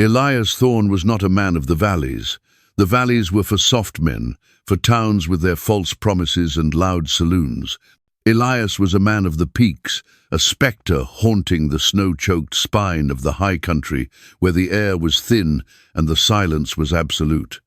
Elias Thorne was not a man of the valleys. The valleys were for soft men, for towns with their false promises and loud saloons. Elias was a man of the peaks, a spectre haunting the snow-choked spine of the high country where the air was thin and the silence was absolute.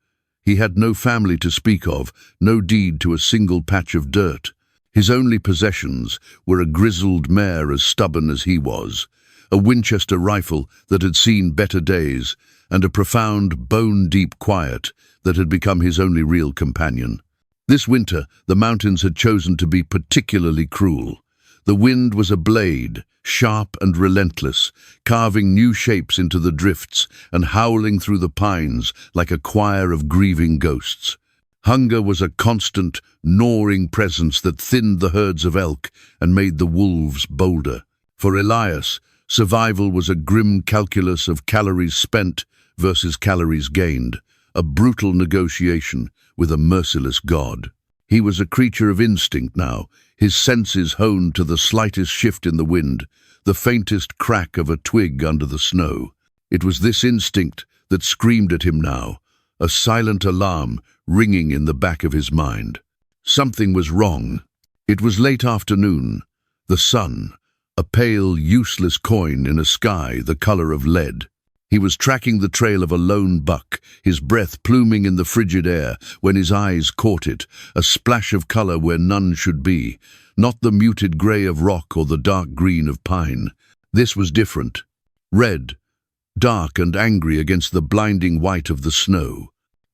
He had no family to speak of, no deed to a single patch of dirt. His only possessions were a grizzled mare as stubborn as he was, a Winchester rifle that had seen better days, and a profound, bone-deep quiet that had become his only real companion. This winter, the mountains had chosen to be particularly cruel. The wind was a blade, sharp and relentless, carving new shapes into the drifts and howling through the pines like a choir of grieving ghosts. Hunger was a constant, gnawing presence that thinned the herds of elk and made the wolves bolder. For Elias, survival was a grim calculus of calories spent versus calories gained, a brutal negotiation with a merciless God. He was a creature of instinct now, his senses honed to the slightest shift in the wind, the faintest crack of a twig under the snow. It was this instinct that screamed at him now, a silent alarm ringing in the back of his mind. Something was wrong. It was late afternoon. The sun, a pale, useless coin in a sky the color of lead. He was tracking the trail of a lone buck, his breath pluming in the frigid air, when his eyes caught it, a splash of color where none should be, not the muted gray of rock or the dark green of pine. This was different. Red, dark and angry against the blinding white of the snow.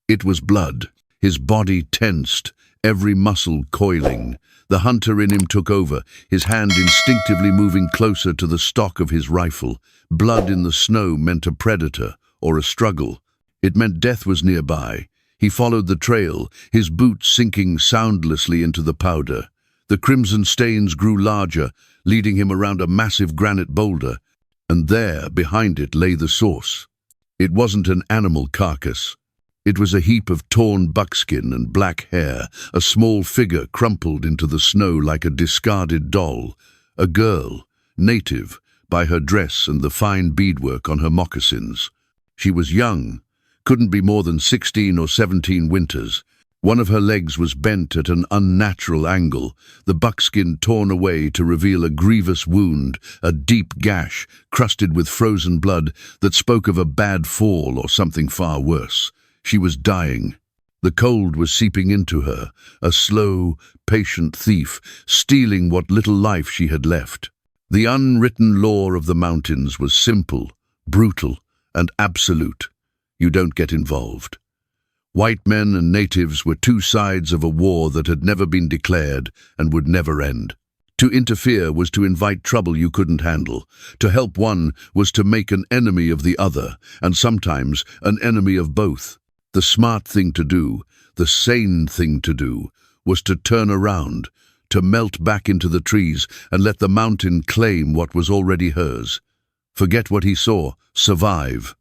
It was blood, his body tensed, every muscle coiling. The hunter in him took over, his hand instinctively moving closer to the stock of his rifle. Blood in the snow meant a predator or a struggle. It meant death was nearby. He followed the trail, his boots sinking soundlessly into the powder. The crimson stains grew larger, leading him around a massive granite boulder, and there, behind it, lay the source. It wasn't an animal carcass. It was a heap of torn buckskin and black hair, a small figure crumpled into the snow like a discarded doll. A girl, native, by her dress and the fine beadwork on her moccasins. She was young, couldn't be more than 16 or 17 winters. One of her legs was bent at an unnatural angle, the buckskin torn away to reveal a grievous wound, a deep gash crusted with frozen blood that spoke of a bad fall or something far worse. She was dying. The cold was seeping into her, a slow, patient thief, stealing what little life she had left. The unwritten law of the mountains was simple, brutal, and absolute. You don't get involved. White men and natives were two sides of a war that had never been declared and would never end. To interfere was to invite trouble you couldn't handle. To help one was to make an enemy of the other, and sometimes an enemy of both. The smart thing to do, the sane thing to do, was to turn around, to melt back into the trees and let the mountain claim what was already hers. Forget what he saw, survive.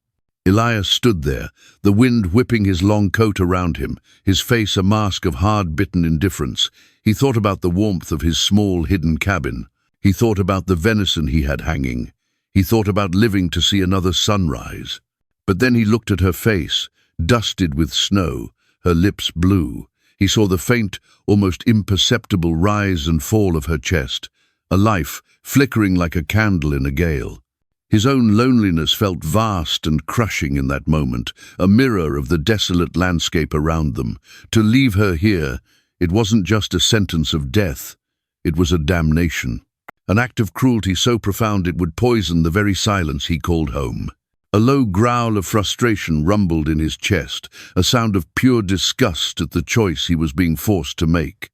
Elias stood there, the wind whipping his long coat around him, his face a mask of hard-bitten indifference. He thought about the warmth of his small hidden cabin. He thought about the venison he had hanging. He thought about living to see another sunrise. But then he looked at her face, dusted with snow, her lips blue. He saw the faint, almost imperceptible rise and fall of her chest, a life flickering like a candle in a gale. His own loneliness felt vast and crushing in that moment, a mirror of the desolate landscape around them. To leave her here, it wasn't just a sentence of death, it was a damnation. An act of cruelty so profound it would poison the very silence he called home. A low growl of frustration rumbled in his chest, a sound of pure disgust at the choice he was being forced to make.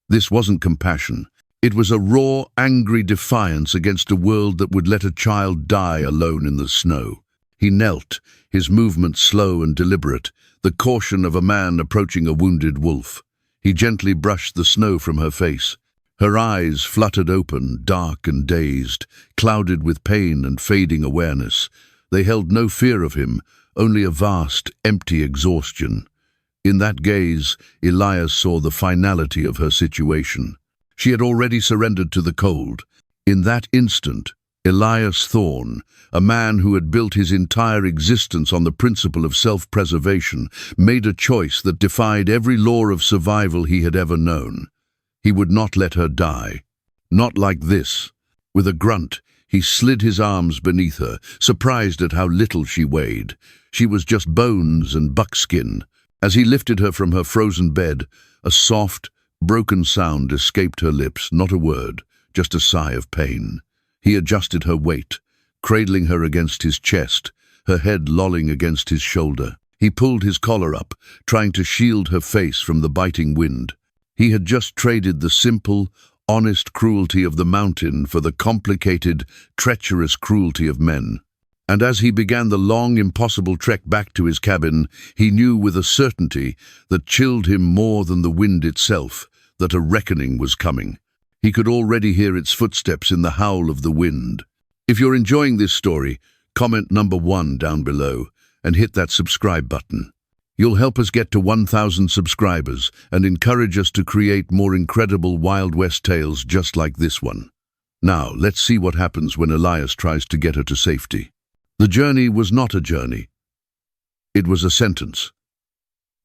This wasn't compassion. It was a raw, angry defiance against a world that would let a child die alone in the snow. He knelt, his movements slow and deliberate, the caution of a man approaching a wounded wolf. He gently brushed the snow from her face. Her eyes fluttered open, dark and dazed, clouded with pain and fading awareness. They held no fear of him, only a vast, empty exhaustion. In that gaze, Elias saw the finality of her situation. She had already surrendered to the cold. In that instant, Elias Thorne, a man who had built his entire existence on the principle of self-preservation, made a choice that defied every law of survival he had ever known. He would not let her die. Not like this. With a grunt, he slid his arms beneath her, surprised at how little she weighed. She was just bones and buckskin. As he lifted her from her frozen bed, a soft, broken sound escaped her lips, not a word, just a sigh of pain. He adjusted her weight, cradling her against his chest, her head lolling against his shoulder. He pulled his collar up, trying to shield her face from the biting wind. He had just traded the simple, honest cruelty of the mountain for the complicated, treacherous cruelty of men. And as he began the long, impossible trek back to his cabin, he knew with a certainty that chilled him more than the wind itself, that a reckoning was coming. He could already hear its footsteps in the howl of the wind. If you're enjoying this story, comment number 1 down below and hit that subscribe button. You'll help us get to 1,000 subscribers and encourage us to create more incredible Wild West tales just like this one. Now, let's see what happens when Elias tries to get her to safety. The journey was not a journey. It was a sentence.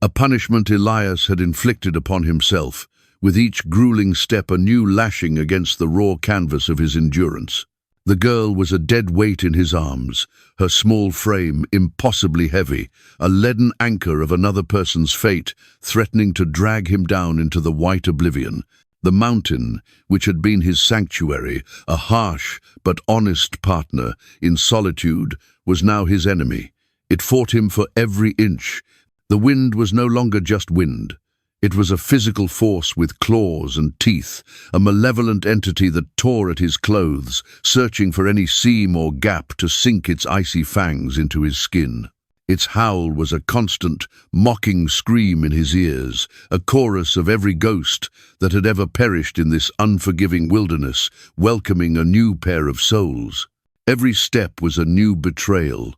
A punishment Elias had inflicted upon himself, with each grueling step a new lashing against the raw canvas of his endurance. The girl was a dead weight in his arms, her small frame impossibly heavy, a leaden anchor of another person's fate, threatening to drag him down into the white oblivion. The mountain, which had been his sanctuary, a harsh but honest partner in solitude, was now his enemy. It fought him for every inch. The wind was no longer just wind. It was a physical force with claws and teeth, a malevolent entity that tore at his clothes, searching for any seam or gap to sink its icy fangs into his skin. Its howl was a constant, mocking scream in his ears, a chorus of every ghost that had ever perished in this unforgiving wilderness, welcoming a new pair of souls. Every step was a new betrayal.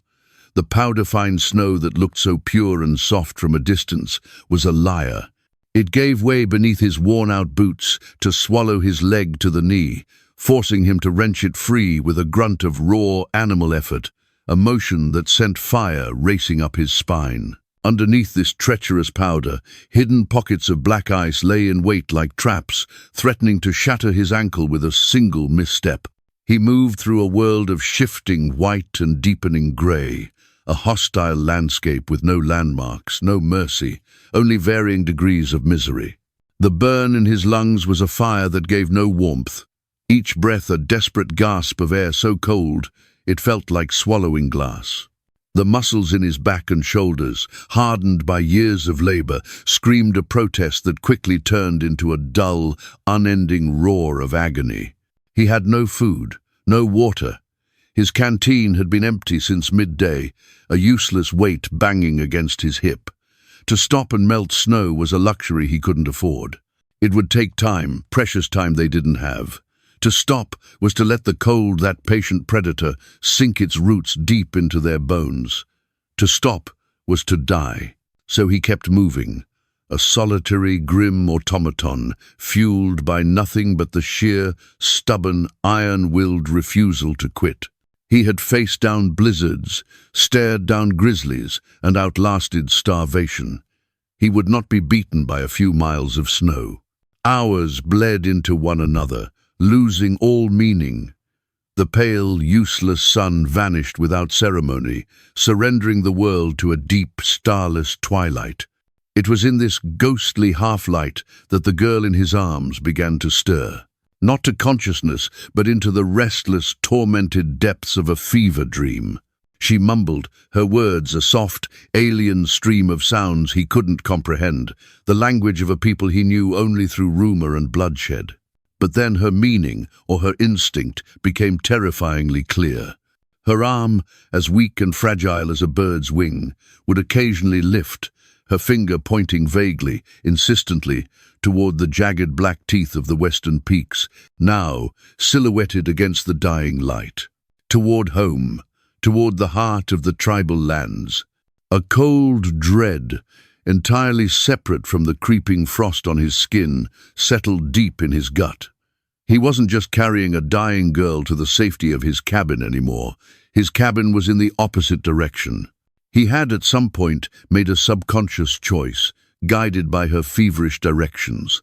The powder-fine snow that looked so pure and soft from a distance was a liar. It gave way beneath his worn-out boots to swallow his leg to the knee, forcing him to wrench it free with a grunt of raw animal effort, a motion that sent fire racing up his spine. Underneath this treacherous powder, hidden pockets of black ice lay in wait like traps, threatening to shatter his ankle with a single misstep. He moved through a world of shifting white and deepening grey, a hostile landscape with no landmarks, no mercy, only varying degrees of misery. The burn in his lungs was a fire that gave no warmth, each breath a desperate gasp of air so cold it felt like swallowing glass. The muscles in his back and shoulders, hardened by years of labor, screamed a protest that quickly turned into a dull, unending roar of agony. He had no food, no water. His canteen had been empty since midday, a useless weight banging against his hip. To stop and melt snow was a luxury he couldn't afford. It would take time, precious time they didn't have. To stop was to let the cold, that patient predator, sink its roots deep into their bones. To stop was to die. So he kept moving, a solitary, grim automaton, fueled by nothing but the sheer, stubborn, iron-willed refusal to quit. He had faced down blizzards, stared down grizzlies, and outlasted starvation. He would not be beaten by a few miles of snow. Hours bled into one another, losing all meaning. The pale, useless sun vanished without ceremony, surrendering the world to a deep, starless twilight. It was in this ghostly half-light that the girl in his arms began to stir. Not to consciousness, but into the restless, tormented depths of a fever dream. She mumbled, her words a soft, alien stream of sounds he couldn't comprehend, the language of a people he knew only through rumor and bloodshed. But then her meaning, or her instinct, became terrifyingly clear. Her arm, as weak and fragile as a bird's wing, would occasionally lift, her finger pointing vaguely, insistently, toward the jagged black teeth of the western peaks, now silhouetted against the dying light. Toward home, toward the heart of the tribal lands. A cold dread, entirely separate from the creeping frost on his skin, settled deep in his gut. He wasn't just carrying a dying girl to the safety of his cabin anymore. His cabin was in the opposite direction. He had at some point made a subconscious choice, guided by her feverish directions.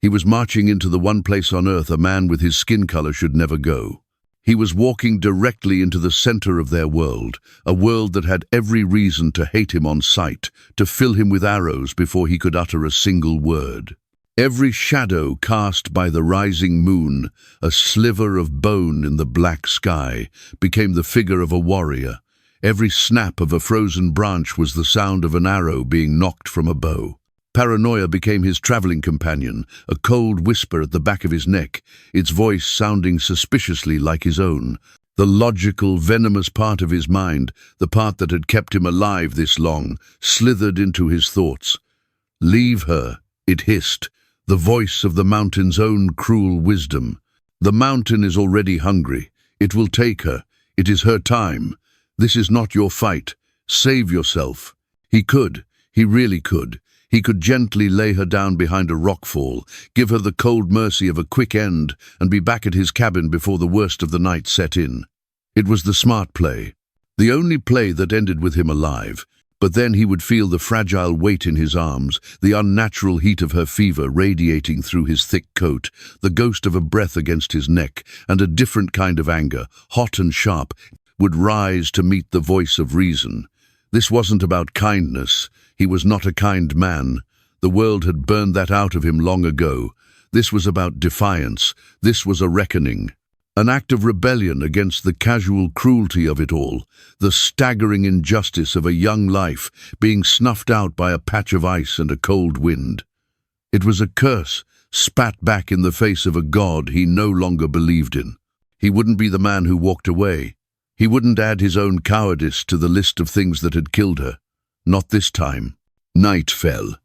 He was marching into the one place on earth a man with his skin color should never go. He was walking directly into the center of their world, a world that had every reason to hate him on sight, to fill him with arrows before he could utter a single word. Every shadow cast by the rising moon, a sliver of bone in the black sky, became the figure of a warrior. Every snap of a frozen branch was the sound of an arrow being knocked from a bow. Paranoia became his traveling companion, a cold whisper at the back of his neck, its voice sounding suspiciously like his own. The logical, venomous part of his mind, the part that had kept him alive this long, slithered into his thoughts. "Leave her," it hissed, the voice of the mountain's own cruel wisdom. "The mountain is already hungry. It will take her. It is her time. This is not your fight. Save yourself." He could. He really could. He could gently lay her down behind a rockfall, give her the cold mercy of a quick end, and be back at his cabin before the worst of the night set in. It was the smart play, the only play that ended with him alive. But then he would feel the fragile weight in his arms, the unnatural heat of her fever radiating through his thick coat, the ghost of a breath against his neck, and a different kind of anger, hot and sharp, would rise to meet the voice of reason. This wasn't about kindness. He was not a kind man. The world had burned that out of him long ago. This was about defiance. This was a reckoning. An act of rebellion against the casual cruelty of it all, the staggering injustice of a young life being snuffed out by a patch of ice and a cold wind. It was a curse, spat back in the face of a god he no longer believed in. He wouldn't be the man who walked away. He wouldn't add his own cowardice to the list of things that had killed her. Not this time. Night fell.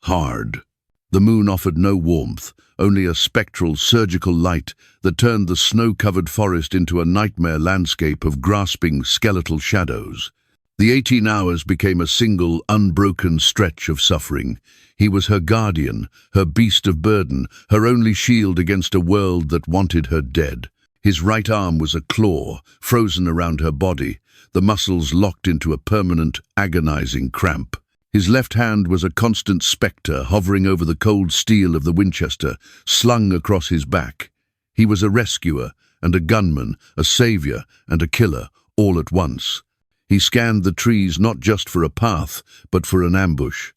Hard. The moon offered no warmth, only a spectral, surgical light that turned the snow-covered forest into a nightmare landscape of grasping, skeletal shadows. The 18 hours became a single, unbroken stretch of suffering. He was her guardian, her beast of burden, her only shield against a world that wanted her dead. His right arm was a claw, frozen around her body, the muscles locked into a permanent, agonizing cramp. His left hand was a constant spectre hovering over the cold steel of the Winchester, slung across his back. He was a rescuer and a gunman, a savior and a killer, all at once. He scanned the trees not just for a path, but for an ambush.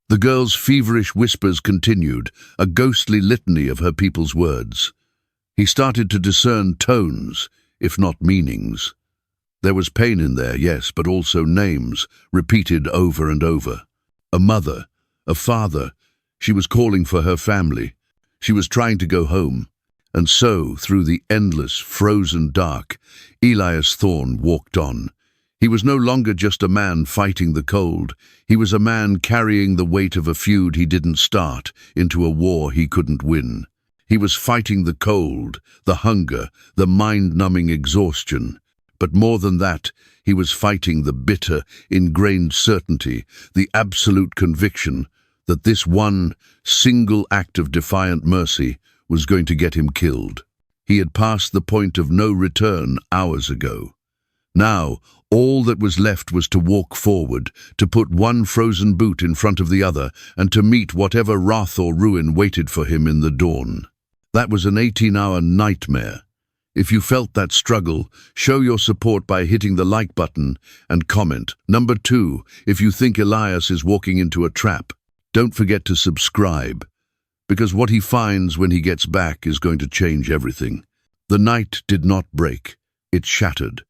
The girl's feverish whispers continued, a ghostly litany of her people's words. He started to discern tones, if not meanings. There was pain in there, yes, but also names, repeated over and over. A mother, a father. She was calling for her family. She was trying to go home. And so, through the endless, frozen dark, Elias Thorne walked on. He was no longer just a man fighting the cold. He was a man carrying the weight of a feud he didn't start into a war he couldn't win. He was fighting the cold, the hunger, the mind-numbing exhaustion. But more than that, he was fighting the bitter, ingrained certainty, the absolute conviction that this one single act of defiant mercy was going to get him killed. He had passed the point of no return hours ago. Now, all that was left was to walk forward, to put one frozen boot in front of the other, and to meet whatever wrath or ruin waited for him in the dawn. That was an 18-hour nightmare. If you felt that struggle, show your support by hitting the like button and comment. Number 2, if you think Elias is walking into a trap, don't forget to subscribe, because what he finds when he gets back is going to change everything. The night did not break. It shattered.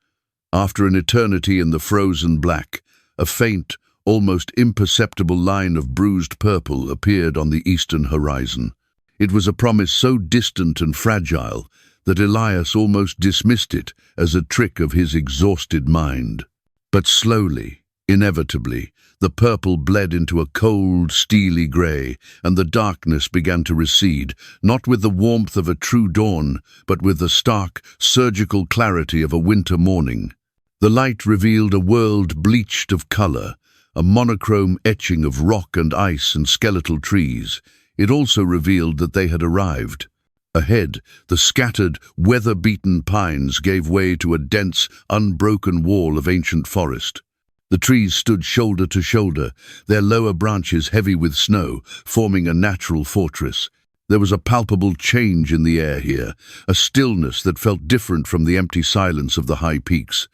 After an eternity in the frozen black, a faint, almost imperceptible line of bruised purple appeared on the eastern horizon. It was a promise so distant and fragile that Elias almost dismissed it as a trick of his exhausted mind. But slowly, inevitably, the purple bled into a cold, steely grey, and the darkness began to recede, not with the warmth of a true dawn, but with the stark, surgical clarity of a winter morning. The light revealed a world bleached of colour, a monochrome etching of rock and ice and skeletal trees. It also revealed that they had arrived. Ahead, the scattered, weather-beaten pines gave way to a dense, unbroken wall of ancient forest. The trees stood shoulder to shoulder, their lower branches heavy with snow, forming a natural fortress. There was a palpable change in the air here, a stillness that felt different from the empty silence of the high peaks.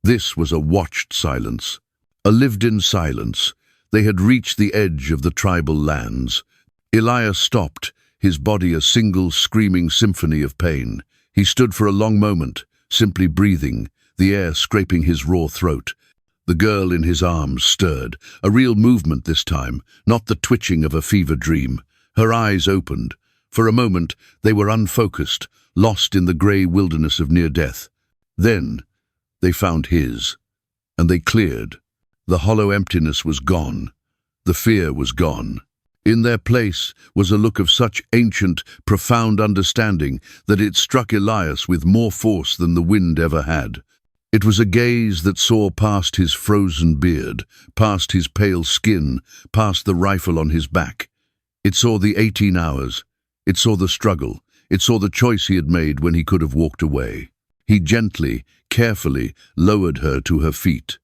This was a watched silence, a lived-in silence. They had reached the edge of the tribal lands. Elias stopped, his body a single screaming symphony of pain. He stood for a long moment, simply breathing, the air scraping his raw throat. The girl in his arms stirred, a real movement this time, not the twitching of a fever dream. Her eyes opened. For a moment, they were unfocused, lost in the grey wilderness of near death. Then, they found his, and they cleared. The hollow emptiness was gone. The fear was gone. In their place was a look of such ancient, profound understanding that it struck Elias with more force than the wind ever had. It was a gaze that saw past his frozen beard, past his pale skin, past the rifle on his back. It saw the 18 hours. It saw the struggle. It saw the choice he had made when he could have walked away. He gently, carefully lowered her to her feet.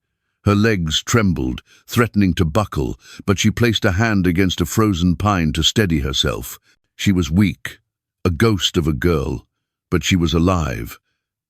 Her legs trembled, threatening to buckle, but she placed a hand against a frozen pine to steady herself. She was weak, a ghost of a girl, but she was alive,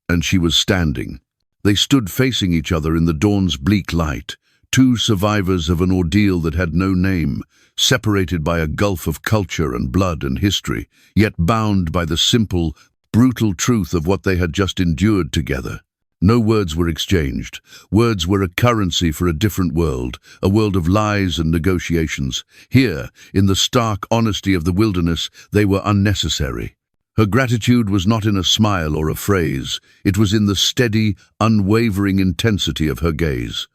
and she was standing. They stood facing each other in the dawn's bleak light, two survivors of an ordeal that had no name, separated by a gulf of culture and blood and history, yet bound by the simple, brutal truth of what they had just endured together. No words were exchanged. Words were a currency for a different world, a world of lies and negotiations. Here, in the stark honesty of the wilderness, they were unnecessary. Her gratitude was not in a smile or a phrase. It was in the steady, unwavering intensity of her gaze.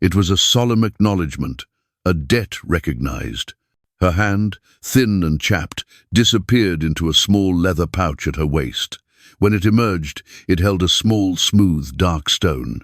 It was a solemn acknowledgement, a debt recognized. Her hand, thin and chapped, disappeared into a small leather pouch at her waist. When it emerged, it held a small, smooth, dark stone.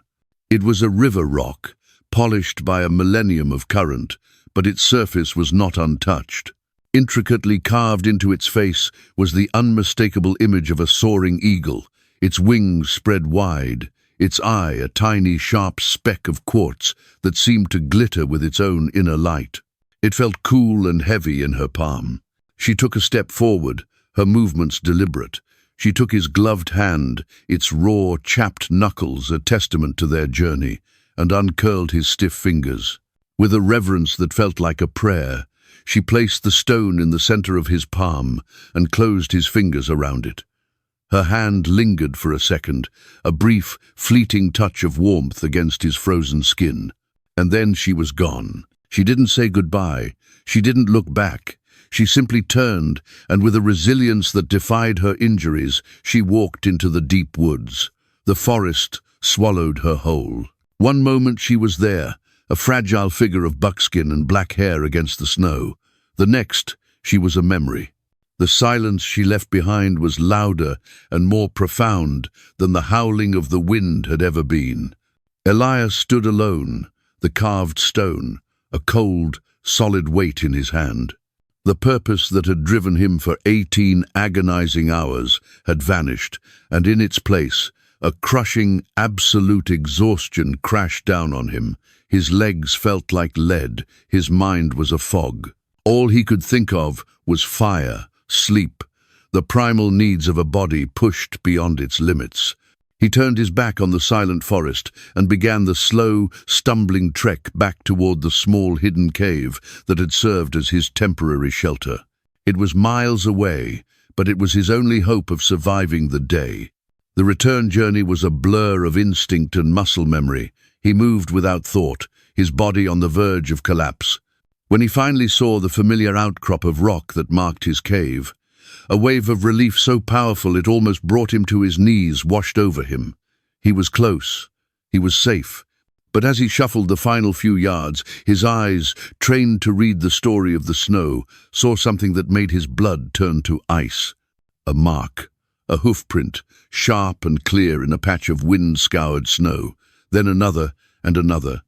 It was a river rock, polished by a millennium of current, but its surface was not untouched. Intricately carved into its face was the unmistakable image of a soaring eagle, its wings spread wide, its eye a tiny, sharp speck of quartz that seemed to glitter with its own inner light. It felt cool and heavy in her palm. She took a step forward, her movements deliberate. She took his gloved hand, its raw, chapped knuckles a testament to their journey, and uncurled his stiff fingers. With a reverence that felt like a prayer, she placed the stone in the center of his palm and closed his fingers around it. Her hand lingered for a second, a brief, fleeting touch of warmth against his frozen skin. And then she was gone. She didn't say goodbye. She didn't look back. She simply turned, and with a resilience that defied her injuries, she walked into the deep woods. The forest swallowed her whole. One moment she was there, a fragile figure of buckskin and black hair against the snow. The next, she was a memory. The silence she left behind was louder and more profound than the howling of the wind had ever been. Elias stood alone, the carved stone, a cold, solid weight in his hand. The purpose that had driven him for 18 agonizing hours had vanished, and in its place, a crushing, absolute exhaustion crashed down on him. His legs felt like lead, his mind was a fog. All he could think of was fire, sleep, the primal needs of a body pushed beyond its limits. He turned his back on the silent forest and began the slow, stumbling trek back toward the small hidden cave that had served as his temporary shelter. It was miles away, but it was his only hope of surviving the day. The return journey was a blur of instinct and muscle memory. He moved without thought, his body on the verge of collapse. When he finally saw the familiar outcrop of rock that marked his cave, a wave of relief so powerful it almost brought him to his knees washed over him. He was close. He was safe. But as he shuffled the final few yards, his eyes, trained to read the story of the snow, saw something that made his blood turn to ice. A mark, a hoofprint, sharp and clear in a patch of wind-scoured snow. Then another and another.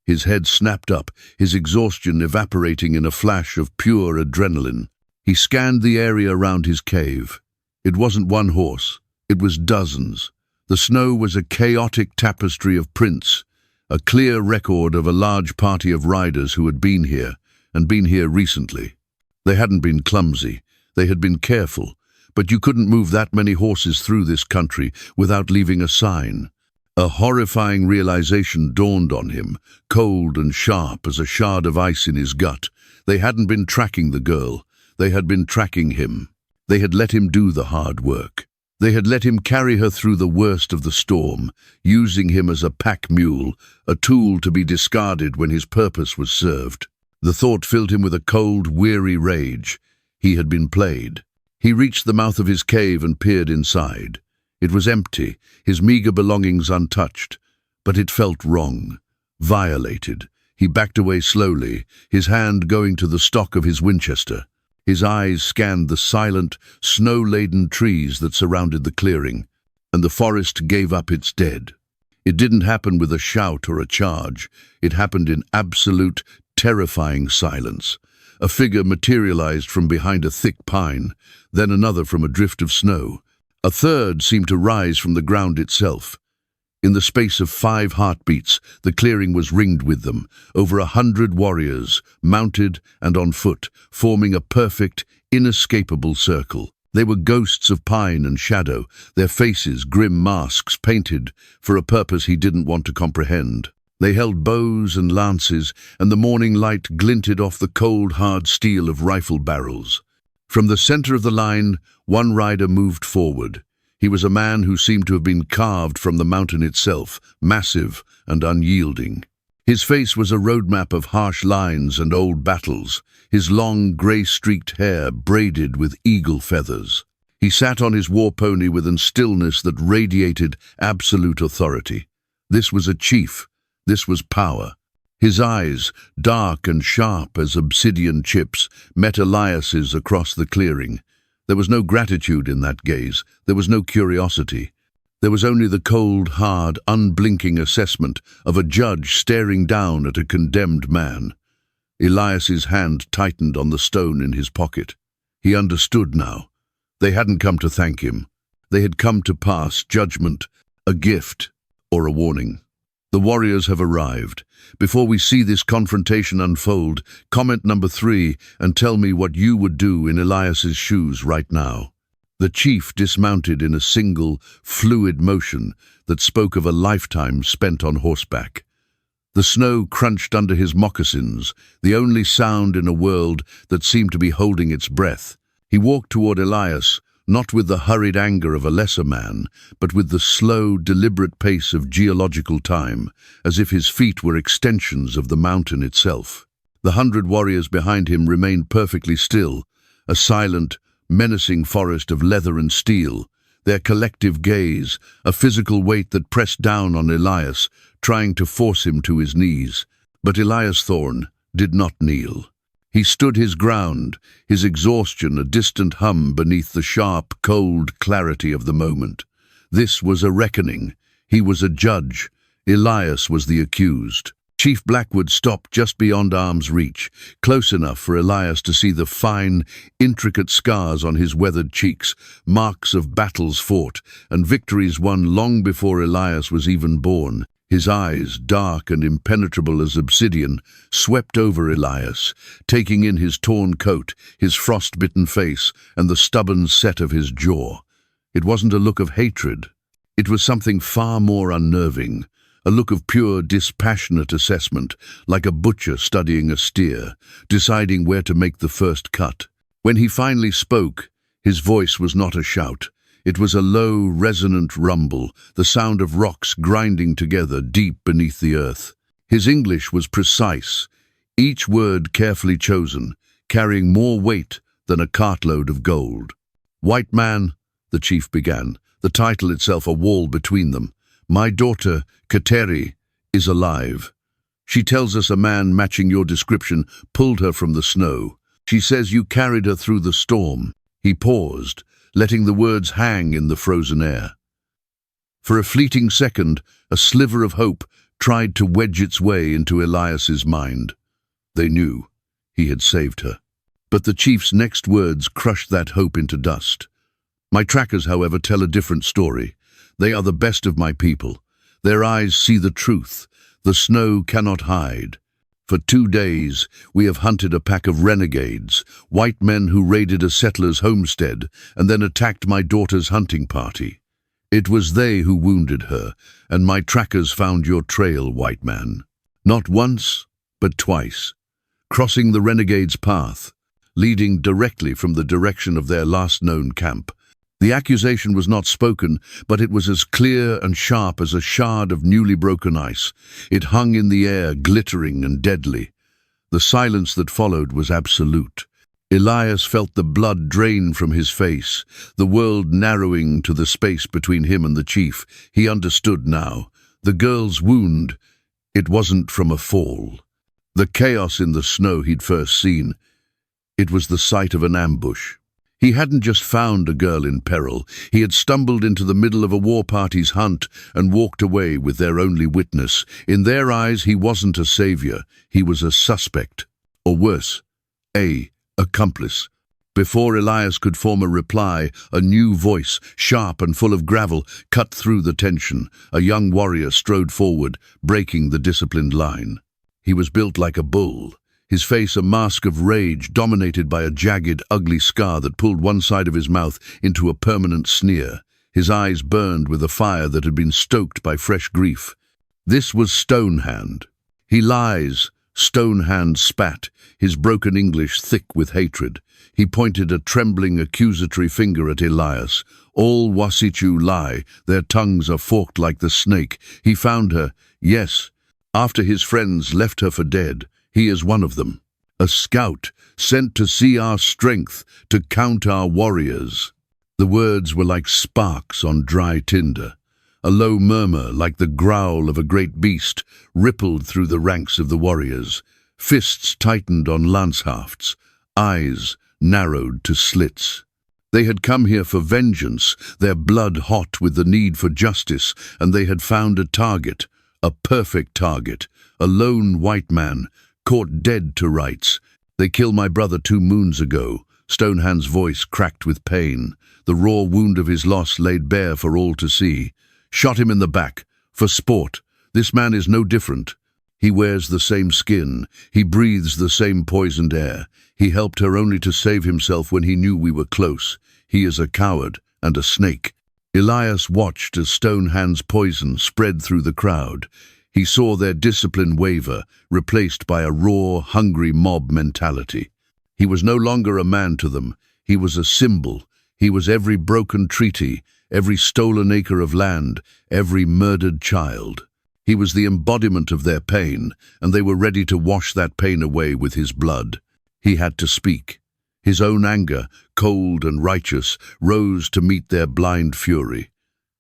His head snapped up, his exhaustion evaporating in a flash of pure adrenaline. He scanned the area around his cave. It wasn't one horse, it was dozens. The snow was a chaotic tapestry of prints, a clear record of a large party of riders who had been here, and been here recently. They hadn't been clumsy, they had been careful, but you couldn't move that many horses through this country without leaving a sign. A horrifying realization dawned on him, cold and sharp as a shard of ice in his gut. They hadn't been tracking the girl, they had been tracking him. They had let him do the hard work. They had let him carry her through the worst of the storm, using him as a pack mule, a tool to be discarded when his purpose was served. The thought filled him with a cold, weary rage. He had been played. He reached the mouth of his cave and peered inside. It was empty, his meager belongings untouched, but it felt wrong, violated. He backed away slowly, his hand going to the stock of his Winchester. His eyes scanned the silent, snow-laden trees that surrounded the clearing, and the forest gave up its dead. It didn't happen with a shout or a charge. It happened in absolute, terrifying silence. A figure materialized from behind a thick pine, then another from a drift of snow. A third seemed to rise from the ground itself. In the space of 5 heartbeats, the clearing was ringed with them, over 100 warriors, mounted and on foot, forming a perfect, inescapable circle. They were ghosts of pine and shadow, their faces grim masks painted for a purpose he didn't want to comprehend. They held bows and lances, and the morning light glinted off the cold, hard steel of rifle barrels. From the center of the line, one rider moved forward. He was a man who seemed to have been carved from the mountain itself, massive and unyielding. His face was a roadmap of harsh lines and old battles, his long, grey-streaked hair braided with eagle feathers. He sat on his war pony with a stillness that radiated absolute authority. This was a chief. This was power. His eyes, dark and sharp as obsidian chips, met Elias's across the clearing. There was no gratitude in that gaze. There was no curiosity. There was only the cold, hard, unblinking assessment of a judge staring down at a condemned man. Elias's hand tightened on the stone in his pocket. He understood now. They hadn't come to thank him. They had come to pass judgment, a gift, or a warning. The warriors have arrived. Before we see this confrontation unfold, comment number 3 and tell me what you would do in Elias's shoes right now. The chief dismounted in a single, fluid motion that spoke of a lifetime spent on horseback. The snow crunched under his moccasins, the only sound in a world that seemed to be holding its breath. He walked toward Elias, not with the hurried anger of a lesser man, but with the slow, deliberate pace of geological time, as if his feet were extensions of the mountain itself. The 100 warriors behind him remained perfectly still, a silent, menacing forest of leather and steel, their collective gaze, a physical weight that pressed down on Elias, trying to force him to his knees. But Elias Thorne did not kneel. He stood his ground, his exhaustion a distant hum beneath the sharp, cold clarity of the moment. This was a reckoning. He was a judge. Elias was the accused. Chief Blackwood stopped just beyond arm's reach, close enough for Elias to see the fine, intricate scars on his weathered cheeks, marks of battles fought and victories won long before Elias was even born. His eyes, dark and impenetrable as obsidian, swept over Elias, taking in his torn coat, his frost-bitten face, and the stubborn set of his jaw. It wasn't a look of hatred. It was something far more unnerving, a look of pure, dispassionate assessment, like a butcher studying a steer, deciding where to make the first cut. When he finally spoke, his voice was not a shout. It was a low, resonant rumble, the sound of rocks grinding together deep beneath the earth. His English was precise, each word carefully chosen, carrying more weight than a cartload of gold. "White man," the chief began, the title itself a wall between them, "my daughter, Kateri, is alive. She tells us a man matching your description pulled her from the snow. She says you carried her through the storm." He paused, letting the words hang in the frozen air. For a fleeting second, a sliver of hope tried to wedge its way into Elias's mind. They knew he had saved her. But the chief's next words crushed that hope into dust. My trackers, however, tell a different story. They are the best of my people. Their eyes see the truth. The snow cannot hide. For 2 days, we have hunted a pack of renegades, white men who raided a settler's homestead and then attacked my daughter's hunting party. It was they who wounded her, and my trackers found your trail, white man. Not once, but twice, crossing the renegades' path, leading directly from the direction of their last known camp. The accusation was not spoken, but it was as clear and sharp as a shard of newly broken ice. It hung in the air, glittering and deadly. The silence that followed was absolute. Elias felt the blood drain from his face, the world narrowing to the space between him and the chief. He understood now. The girl's wound, it wasn't from a fall. The chaos in the snow he'd first seen, it was the sight of an ambush. He hadn't just found a girl in peril. He had stumbled into the middle of a war party's hunt and walked away with their only witness. In their eyes, he wasn't a savior. He was a suspect. Or worse, a accomplice. Before Elias could form a reply, a new voice, sharp and full of gravel, cut through the tension. A young warrior strode forward, breaking the disciplined line. He was built like a bull. His face a mask of rage, dominated by a jagged, ugly scar that pulled one side of his mouth into a permanent sneer. His eyes burned with a fire that had been stoked by fresh grief. This was Stonehand. "He lies," Stonehand spat, his broken English thick with hatred. He pointed a trembling, accusatory finger at Elias. "All Wasichu lie. Their tongues are forked like the snake. He found her, yes, after his friends left her for dead. He is one of them. A scout, sent to see our strength, to count our warriors." The words were like sparks on dry tinder. A low murmur, like the growl of a great beast, rippled through the ranks of the warriors. Fists tightened on lance hafts, eyes narrowed to slits. They had come here for vengeance, their blood hot with the need for justice, and they had found a target, a perfect target, a lone white man, caught dead to rights. "They killed my brother 2 moons ago." Stonehand's voice cracked with pain. The raw wound of his loss laid bare for all to see. "Shot him in the back, for sport. This man is no different. He wears the same skin. He breathes the same poisoned air. He helped her only to save himself when he knew we were close. He is a coward and a snake." Elias watched as Stonehand's poison spread through the crowd. He saw their discipline waver, replaced by a raw, hungry mob mentality. He was no longer a man to them. He was a symbol. He was every broken treaty, every stolen acre of land, every murdered child. He was the embodiment of their pain, and they were ready to wash that pain away with his blood. He had to speak. His own anger, cold and righteous, rose to meet their blind fury.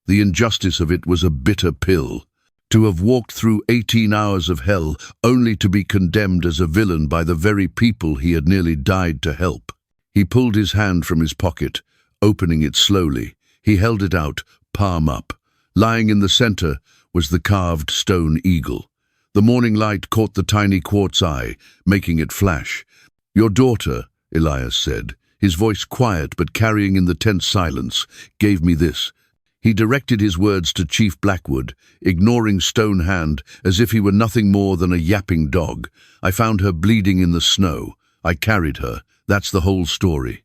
The injustice of it was a bitter pill. To have walked through 18 hours of hell only to be condemned as a villain by the very people he had nearly died to help. He pulled his hand from his pocket, opening it slowly. He held it out, palm up. Lying in the center was the carved stone eagle. The morning light caught the tiny quartz eye, making it flash. "Your daughter," Elias said, his voice quiet but carrying in the tense silence, "gave me this." He directed his words to Chief Blackwood, ignoring Stonehand as if he were nothing more than a yapping dog. "I found her bleeding in the snow. I carried her. That's the whole story.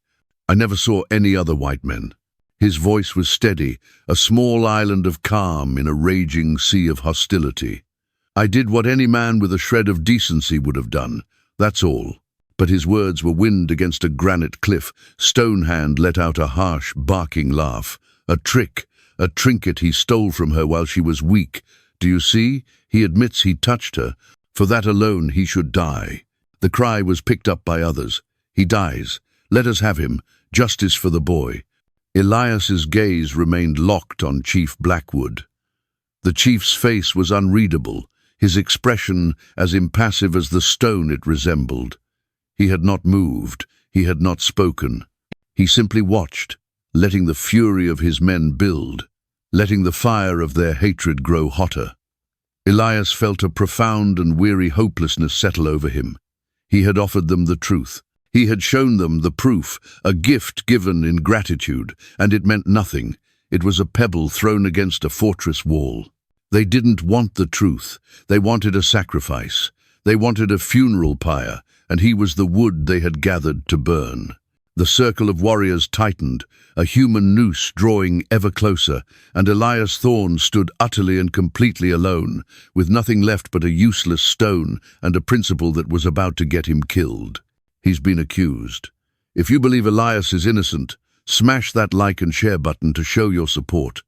I never saw any other white men." His voice was steady, a small island of calm in a raging sea of hostility. "I did what any man with a shred of decency would have done. That's all." But his words were wind against a granite cliff. Stonehand let out a harsh, barking laugh. "A trick. A trinket he stole from her while she was weak. Do you see? He admits he touched her. For that alone he should die." The cry was picked up by others. "He dies. Let us have him. Justice for the boy." Elias's gaze remained locked on Chief Blackwood. The chief's face was unreadable, his expression as impassive as the stone it resembled. He had not moved. He had not spoken. He simply watched, letting the fury of his men build, letting the fire of their hatred grow hotter. Elias felt a profound and weary hopelessness settle over him. He had offered them the truth. He had shown them the proof, a gift given in gratitude, and it meant nothing. It was a pebble thrown against a fortress wall. They didn't want the truth. They wanted a sacrifice. They wanted a funeral pyre, and he was the wood they had gathered to burn. The circle of warriors tightened, a human noose drawing ever closer, and Elias Thorne stood utterly and completely alone, with nothing left but a useless stone and a principle that was about to get him killed. He's been accused. If you believe Elias is innocent, smash that like and share button to show your support.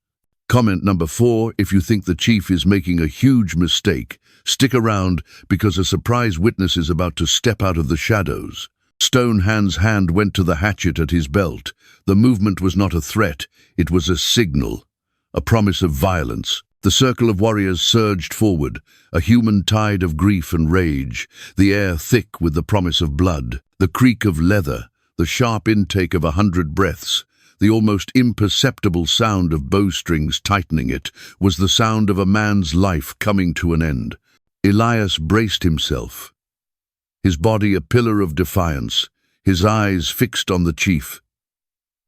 Comment number 4, if you think the chief is making a huge mistake, stick around because a surprise witness is about to step out of the shadows. Stonehand's hand went to the hatchet at his belt. The movement was not a threat, it was a signal, a promise of violence. The circle of warriors surged forward, a human tide of grief and rage, the air thick with the promise of blood, the creak of leather, the sharp intake of 100 breaths. The almost imperceptible sound of bowstrings tightening it was the sound of a man's life coming to an end. Elias braced himself, his body a pillar of defiance, his eyes fixed on the chief.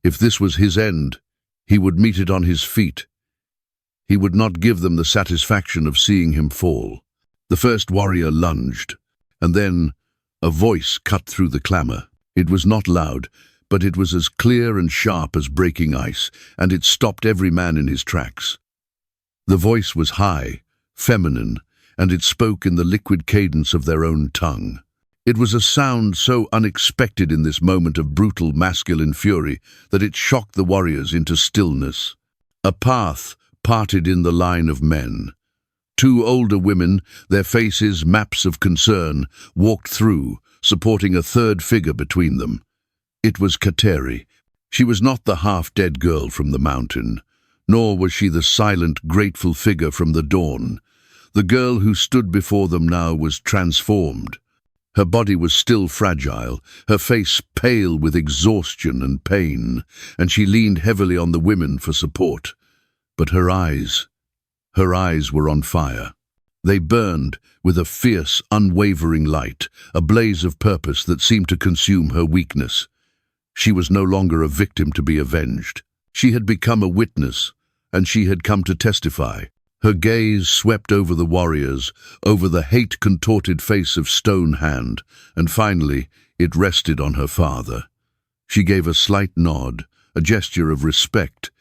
If this was his end, he would meet it on his feet. He would not give them the satisfaction of seeing him fall. The first warrior lunged, and then a voice cut through the clamor. It was not loud, but it was as clear and sharp as breaking ice, and it stopped every man in his tracks. The voice was high, feminine, and it spoke in the liquid cadence of their own tongue. It was a sound so unexpected in this moment of brutal masculine fury that it shocked the warriors into stillness. A path parted in the line of men. 2 older women, their faces maps of concern, walked through, supporting a third figure between them. It was Kateri. She was not the half-dead girl from the mountain, nor was she the silent, grateful figure from the dawn. The girl who stood before them now was transformed. Her body was still fragile, her face pale with exhaustion and pain, and she leaned heavily on the women for support. But her eyes were on fire. They burned with a fierce, unwavering light, a blaze of purpose that seemed to consume her weakness. She was no longer a victim to be avenged. She had become a witness, and she had come to testify. Her gaze swept over the warriors, over the hate-contorted face of Stonehand, and finally it rested on her father. She gave a slight nod, a gesture of respect,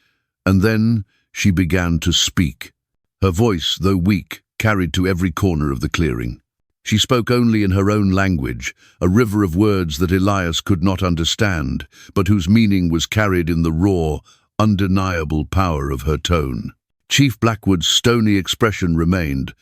and then she began to speak. Her voice, though weak, carried to every corner of the clearing. She spoke only in her own language, a river of words that Elias could not understand, but whose meaning was carried in the raw, undeniable power of her tone. Chief Blackwood's stony expression remained,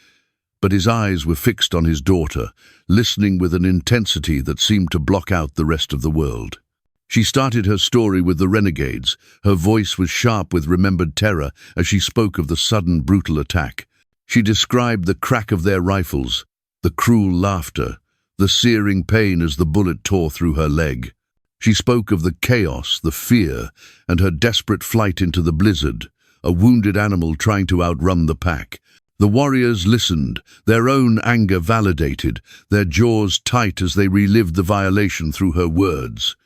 but his eyes were fixed on his daughter, listening with an intensity that seemed to block out the rest of the world. She started her story with the renegades. Her voice was sharp with remembered terror as she spoke of the sudden, brutal attack. She described the crack of their rifles, the cruel laughter, the searing pain as the bullet tore through her leg. She spoke of the chaos, the fear, and her desperate flight into the blizzard, a wounded animal trying to outrun the pack. The warriors listened, their own anger validated, their jaws tight as they relived the violation through her words.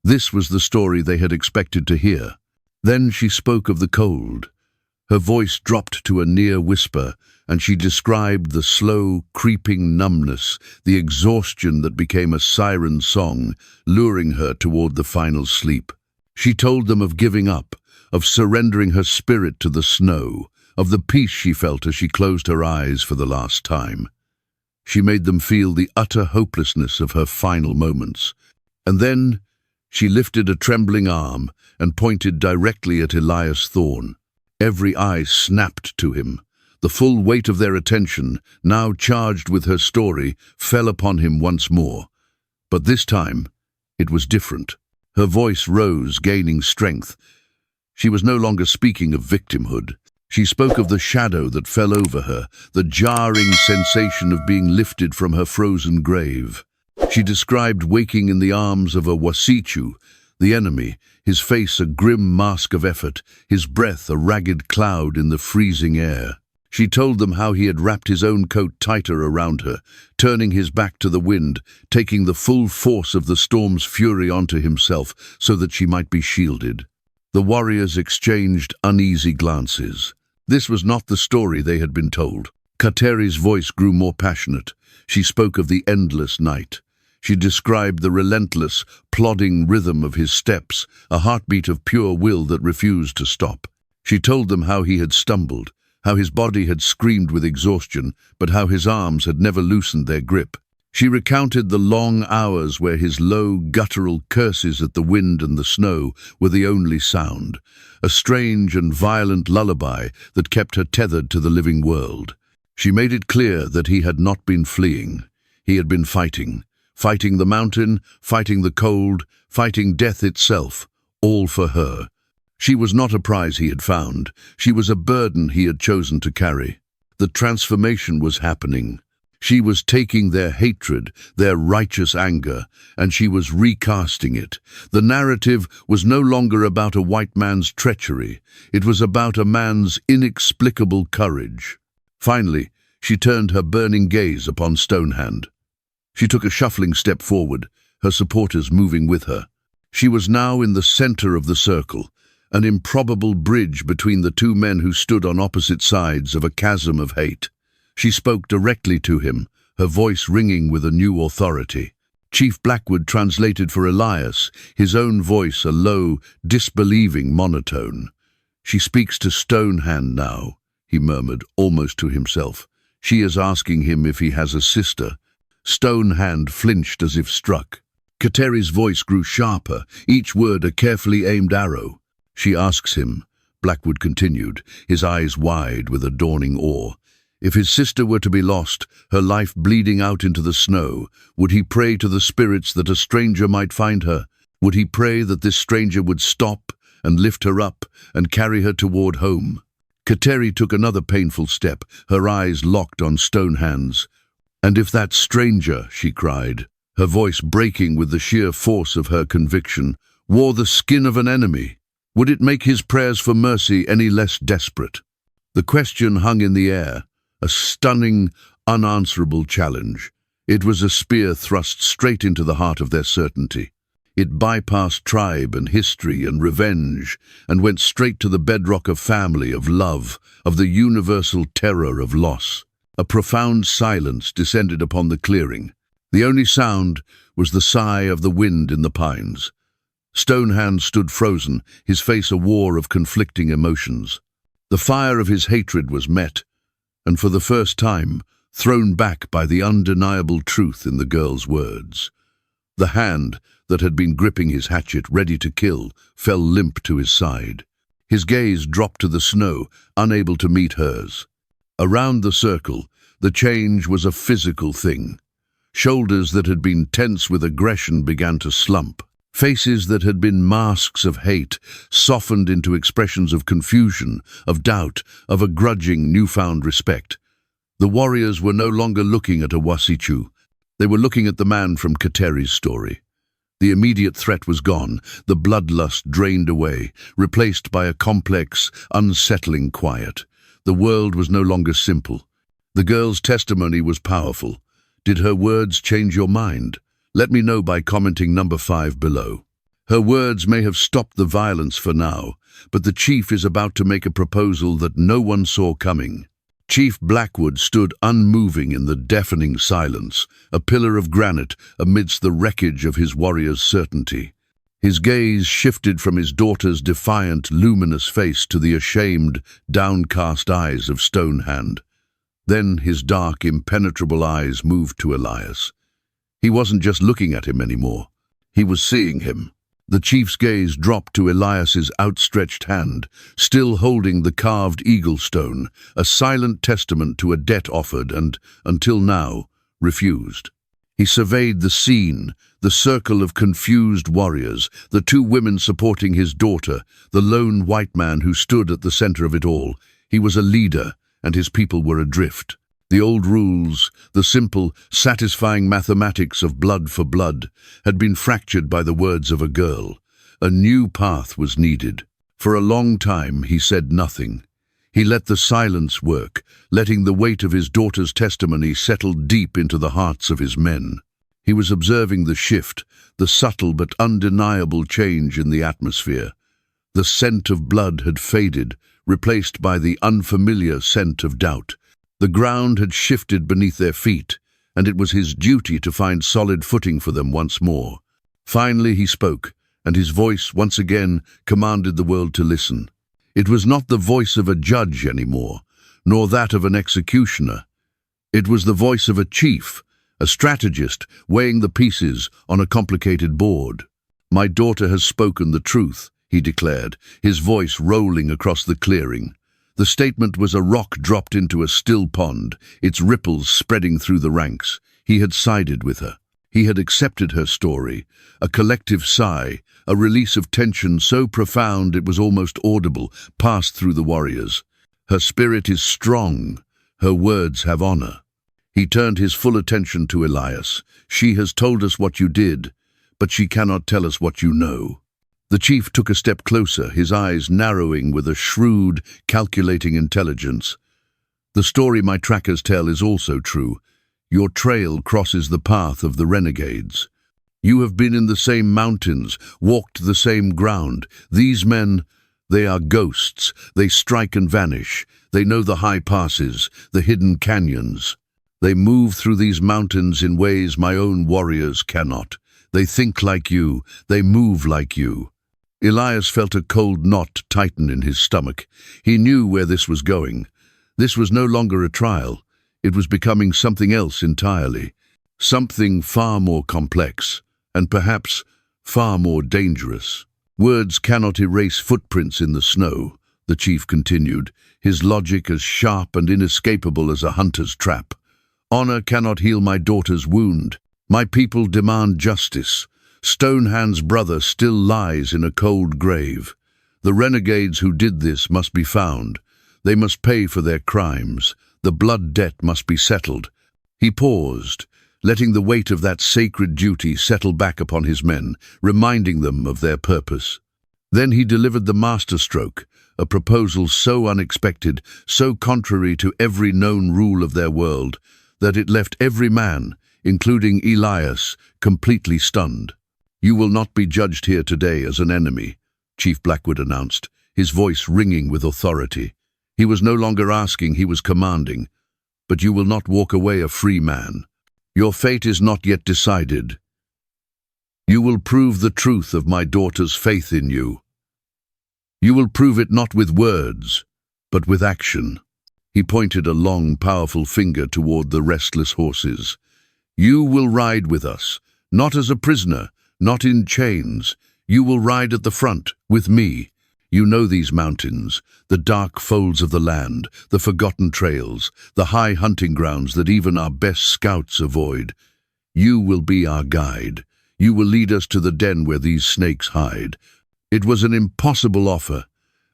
This was the story they had expected to hear. Then she spoke of the cold. Her voice dropped to a near whisper, and she described the slow, creeping numbness, the exhaustion that became a siren song, luring her toward the final sleep. She told them of giving up, of surrendering her spirit to the snow, of the peace she felt as she closed her eyes for the last time. She made them feel the utter hopelessness of her final moments. And then she lifted a trembling arm and pointed directly at Elias Thorne. Every eye snapped to him. The full weight of their attention, now charged with her story, fell upon him once more. But this time, it was different. Her voice rose, gaining strength. She was no longer speaking of victimhood. She spoke of the shadow that fell over her, the jarring sensation of being lifted from her frozen grave. She described waking in the arms of a Wasichu, the enemy, his face a grim mask of effort, his breath a ragged cloud in the freezing air. She told them how he had wrapped his own coat tighter around her, turning his back to the wind, taking the full force of the storm's fury onto himself so that she might be shielded. The warriors exchanged uneasy glances. This was not the story they had been told. Kateri's voice grew more passionate. She spoke of the endless night. She described the relentless, plodding rhythm of his steps, a heartbeat of pure will that refused to stop. She told them how he had stumbled, how his body had screamed with exhaustion, but how his arms had never loosened their grip. She recounted the long hours where his low, guttural curses at the wind and the snow were the only sound, a strange and violent lullaby that kept her tethered to the living world. She made it clear that he had not been fleeing. He had been fighting the mountain, fighting the cold, fighting death itself, all for her. She was not a prize he had found. She was a burden he had chosen to carry. The transformation was happening. She was taking their hatred, their righteous anger, and she was recasting it. The narrative was no longer about a white man's treachery. It was about a man's inexplicable courage. Finally, she turned her burning gaze upon Stonehand. She took a shuffling step forward, her supporters moving with her. She was now in the center of the circle, an improbable bridge between the two men who stood on opposite sides of a chasm of hate. She spoke directly to him, her voice ringing with a new authority. Chief Blackwood translated for Elias, his own voice a low, disbelieving monotone. "She speaks to Stonehand now," he murmured, almost to himself. "She is asking him if he has a sister." Stonehand flinched as if struck. Kateri's voice grew sharper, each word a carefully aimed arrow. "She asks him," Blackwood continued, his eyes wide with a dawning awe. "If his sister were to be lost, her life bleeding out into the snow, would he pray to the spirits that a stranger might find her? Would he pray that this stranger would stop and lift her up and carry her toward home?" Kateri took another painful step, her eyes locked on Stonehand's. "And if that stranger," she cried, her voice breaking with the sheer force of her conviction, "wore the skin of an enemy, would it make his prayers for mercy any less desperate?" The question hung in the air, a stunning, unanswerable challenge. It was a spear thrust straight into the heart of their certainty. It bypassed tribe and history and revenge and went straight to the bedrock of family, of love, of the universal terror of loss. A profound silence descended upon the clearing. The only sound was the sigh of the wind in the pines. Stonehand stood frozen, his face a war of conflicting emotions. The fire of his hatred was met, and for the first time, thrown back by the undeniable truth in the girl's words. The hand that had been gripping his hatchet, ready to kill, fell limp to his side. His gaze dropped to the snow, unable to meet hers. Around the circle, the change was a physical thing. Shoulders that had been tense with aggression began to slump. Faces that had been masks of hate softened into expressions of confusion, of doubt, of a grudging, newfound respect. The warriors were no longer looking at a Wasichu. They were looking at the man from Kateri's story. The immediate threat was gone, the bloodlust drained away, replaced by a complex, unsettling quiet. The world was no longer simple. The girl's testimony was powerful. Did her words change your mind? Let me know by commenting number 5 below. Her words may have stopped the violence for now, but the chief is about to make a proposal that no one saw coming. Chief Blackwood stood unmoving in the deafening silence, a pillar of granite amidst the wreckage of his warrior's certainty. His gaze shifted from his daughter's defiant, luminous face to the ashamed, downcast eyes of Stonehand. Then his dark, impenetrable eyes moved to Elias. He wasn't just looking at him anymore. He was seeing him. The chief's gaze dropped to Elias's outstretched hand, still holding the carved eagle stone, a silent testament to a debt offered and, until now, refused. He surveyed the scene, the circle of confused warriors, the 2 women supporting his daughter, the lone white man who stood at the center of it all. He was a leader, and his people were adrift. The old rules, the simple, satisfying mathematics of blood for blood, had been fractured by the words of a girl. A new path was needed. For a long time he said nothing. He let the silence work, letting the weight of his daughter's testimony settle deep into the hearts of his men. He was observing the shift, the subtle but undeniable change in the atmosphere. The scent of blood had faded, replaced by the unfamiliar scent of doubt. The ground had shifted beneath their feet, and it was his duty to find solid footing for them once more. Finally he spoke, and his voice once again commanded the world to listen. It was not the voice of a judge anymore, nor that of an executioner. It was the voice of a chief, a strategist weighing the pieces on a complicated board. "My daughter has spoken the truth," he declared, his voice rolling across the clearing. The statement was a rock dropped into a still pond, its ripples spreading through the ranks. He had sided with her. He had accepted her story, a collective sigh, a release of tension so profound it was almost audible, passed through the warriors. Her spirit is strong, her words have honor. He turned his full attention to Elias. "She has told us what you did, but she cannot tell us what you know." The chief took a step closer, his eyes narrowing with a shrewd, calculating intelligence. "The story my trackers tell is also true. Your trail crosses the path of the renegades. You have been in the same mountains, walked the same ground. These men, they are ghosts. They strike and vanish. They know the high passes, the hidden canyons. They move through these mountains in ways my own warriors cannot. They think like you. They move like you." Elias felt a cold knot tighten in his stomach. He knew where this was going. This was no longer a trial. It was becoming something else entirely. Something far more complex, and perhaps far more dangerous. "Words cannot erase footprints in the snow," the chief continued, his logic as sharp and inescapable as a hunter's trap. "Honor cannot heal my daughter's wound. My people demand justice. Stonehand's brother still lies in a cold grave. The renegades who did this must be found. They must pay for their crimes. The blood debt must be settled." He paused, letting the weight of that sacred duty settle back upon his men, reminding them of their purpose. Then he delivered the masterstroke, a proposal so unexpected, so contrary to every known rule of their world, that it left every man, including Elias, completely stunned. "You will not be judged here today as an enemy," Chief Blackwood announced, his voice ringing with authority. He was no longer asking, he was commanding. "But you will not walk away a free man. Your fate is not yet decided. You will prove the truth of my daughter's faith in you. You will prove it not with words, but with action." He pointed a long, powerful finger toward the restless horses. "You will ride with us, not as a prisoner, not in chains. You will ride at the front, with me. You know these mountains, the dark folds of the land, the forgotten trails, the high hunting grounds that even our best scouts avoid. You will be our guide. You will lead us to the den where these snakes hide." It was an impossible offer,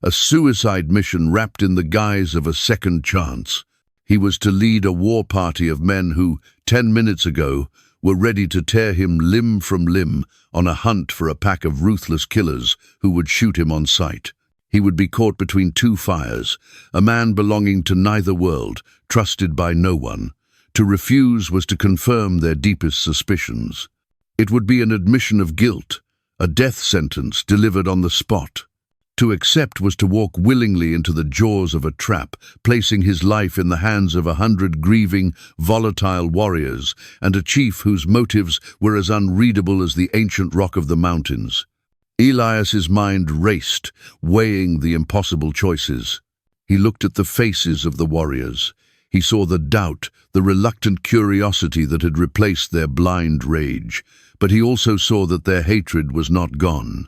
a suicide mission wrapped in the guise of a second chance. He was to lead a war party of men who, 10 minutes ago, were ready to tear him limb from limb on a hunt for a pack of ruthless killers who would shoot him on sight. He would be caught between two fires, a man belonging to neither world, trusted by no one. To refuse was to confirm their deepest suspicions. It would be an admission of guilt, a death sentence delivered on the spot. To accept was to walk willingly into the jaws of a trap, placing his life in the hands of 100 grieving, volatile warriors, and a chief whose motives were as unreadable as the ancient rock of the mountains. Elias's mind raced, weighing the impossible choices. He looked at the faces of the warriors. He saw the doubt, the reluctant curiosity that had replaced their blind rage, but he also saw that their hatred was not gone.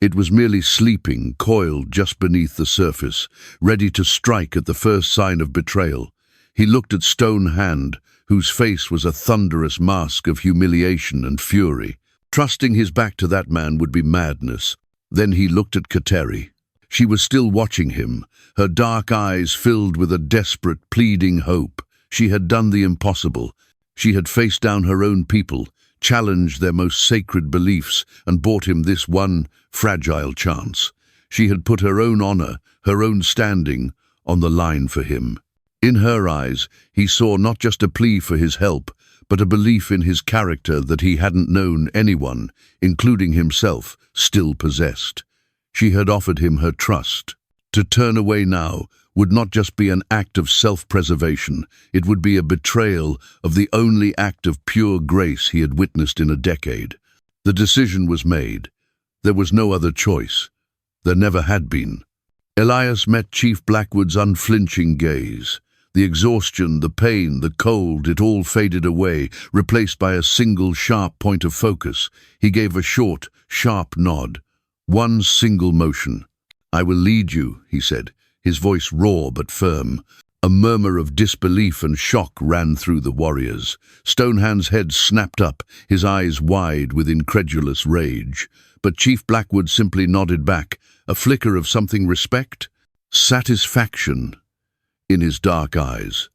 It was merely sleeping, coiled just beneath the surface, ready to strike at the first sign of betrayal. He looked at Stonehand, whose face was a thunderous mask of humiliation and fury. Trusting his back to that man would be madness. Then he looked at Kateri. She was still watching him, her dark eyes filled with a desperate, pleading hope. She had done the impossible. She had faced down her own people, challenged their most sacred beliefs, and bought him this one fragile chance. She had put her own honor, her own standing, on the line for him. In her eyes, he saw not just a plea for his help, but a belief in his character that he hadn't known anyone, including himself, still possessed. She had offered him her trust. To turn away now would not just be an act of self-preservation, it would be a betrayal of the only act of pure grace he had witnessed in a decade. The decision was made. There was no other choice. There never had been. Elias met Chief Blackwood's unflinching gaze. The exhaustion, the pain, the cold, it all faded away, replaced by a single sharp point of focus. He gave a short, sharp nod. One single motion. "I will lead you," he said, his voice raw but firm. A murmur of disbelief and shock ran through the warriors. Stonehand's head snapped up, his eyes wide with incredulous rage. But Chief Blackwood simply nodded back, a flicker of something respect, satisfaction in his dark eyes.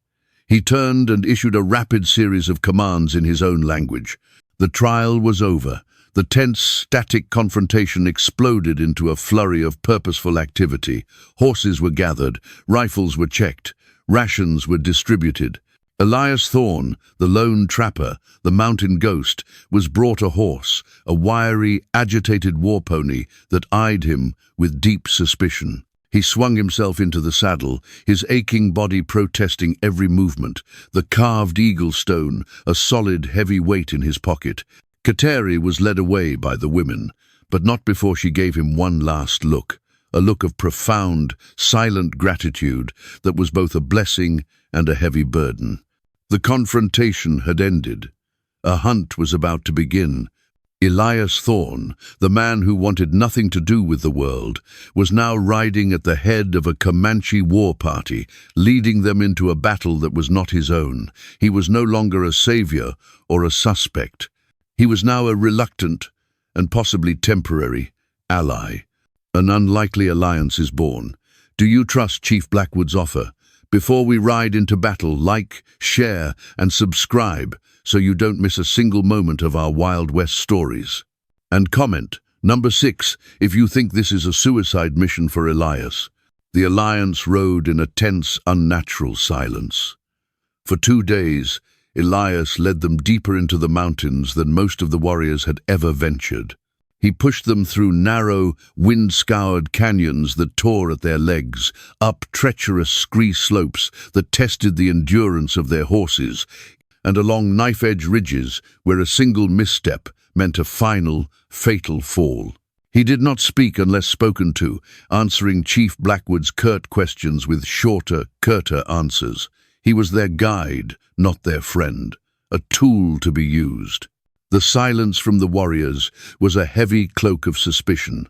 He turned and issued a rapid series of commands in his own language. The trial was over. The tense, static confrontation exploded into a flurry of purposeful activity. Horses were gathered, rifles were checked, rations were distributed. Elias Thorne, the lone trapper, the mountain ghost, was brought a horse, a wiry, agitated war pony that eyed him with deep suspicion. He swung himself into the saddle, his aching body protesting every movement, the carved eagle stone, a solid, heavy weight in his pocket. Kateri was led away by the women, but not before she gave him one last look, a look of profound, silent gratitude that was both a blessing and a heavy burden. The confrontation had ended. A hunt was about to begin. Elias Thorne, the man who wanted nothing to do with the world, was now riding at the head of a Comanche war party, leading them into a battle that was not his own. He was no longer a savior or a suspect. He was now a reluctant, and possibly temporary, ally. An unlikely alliance is born. Do you trust Chief Blackwood's offer? Before we ride into battle, like, share, and subscribe so you don't miss a single moment of our Wild West stories. And comment, number 6, if you think this is a suicide mission for Elias. The alliance rode in a tense, unnatural silence. For 2 days, Elias led them deeper into the mountains than most of the warriors had ever ventured. He pushed them through narrow, wind-scoured canyons that tore at their legs, up treacherous scree slopes that tested the endurance of their horses, and along knife-edge ridges where a single misstep meant a final, fatal fall. He did not speak unless spoken to, answering Chief Blackwood's curt questions with shorter, curter answers. He was their guide, not their friend, a tool to be used. The silence from the warriors was a heavy cloak of suspicion.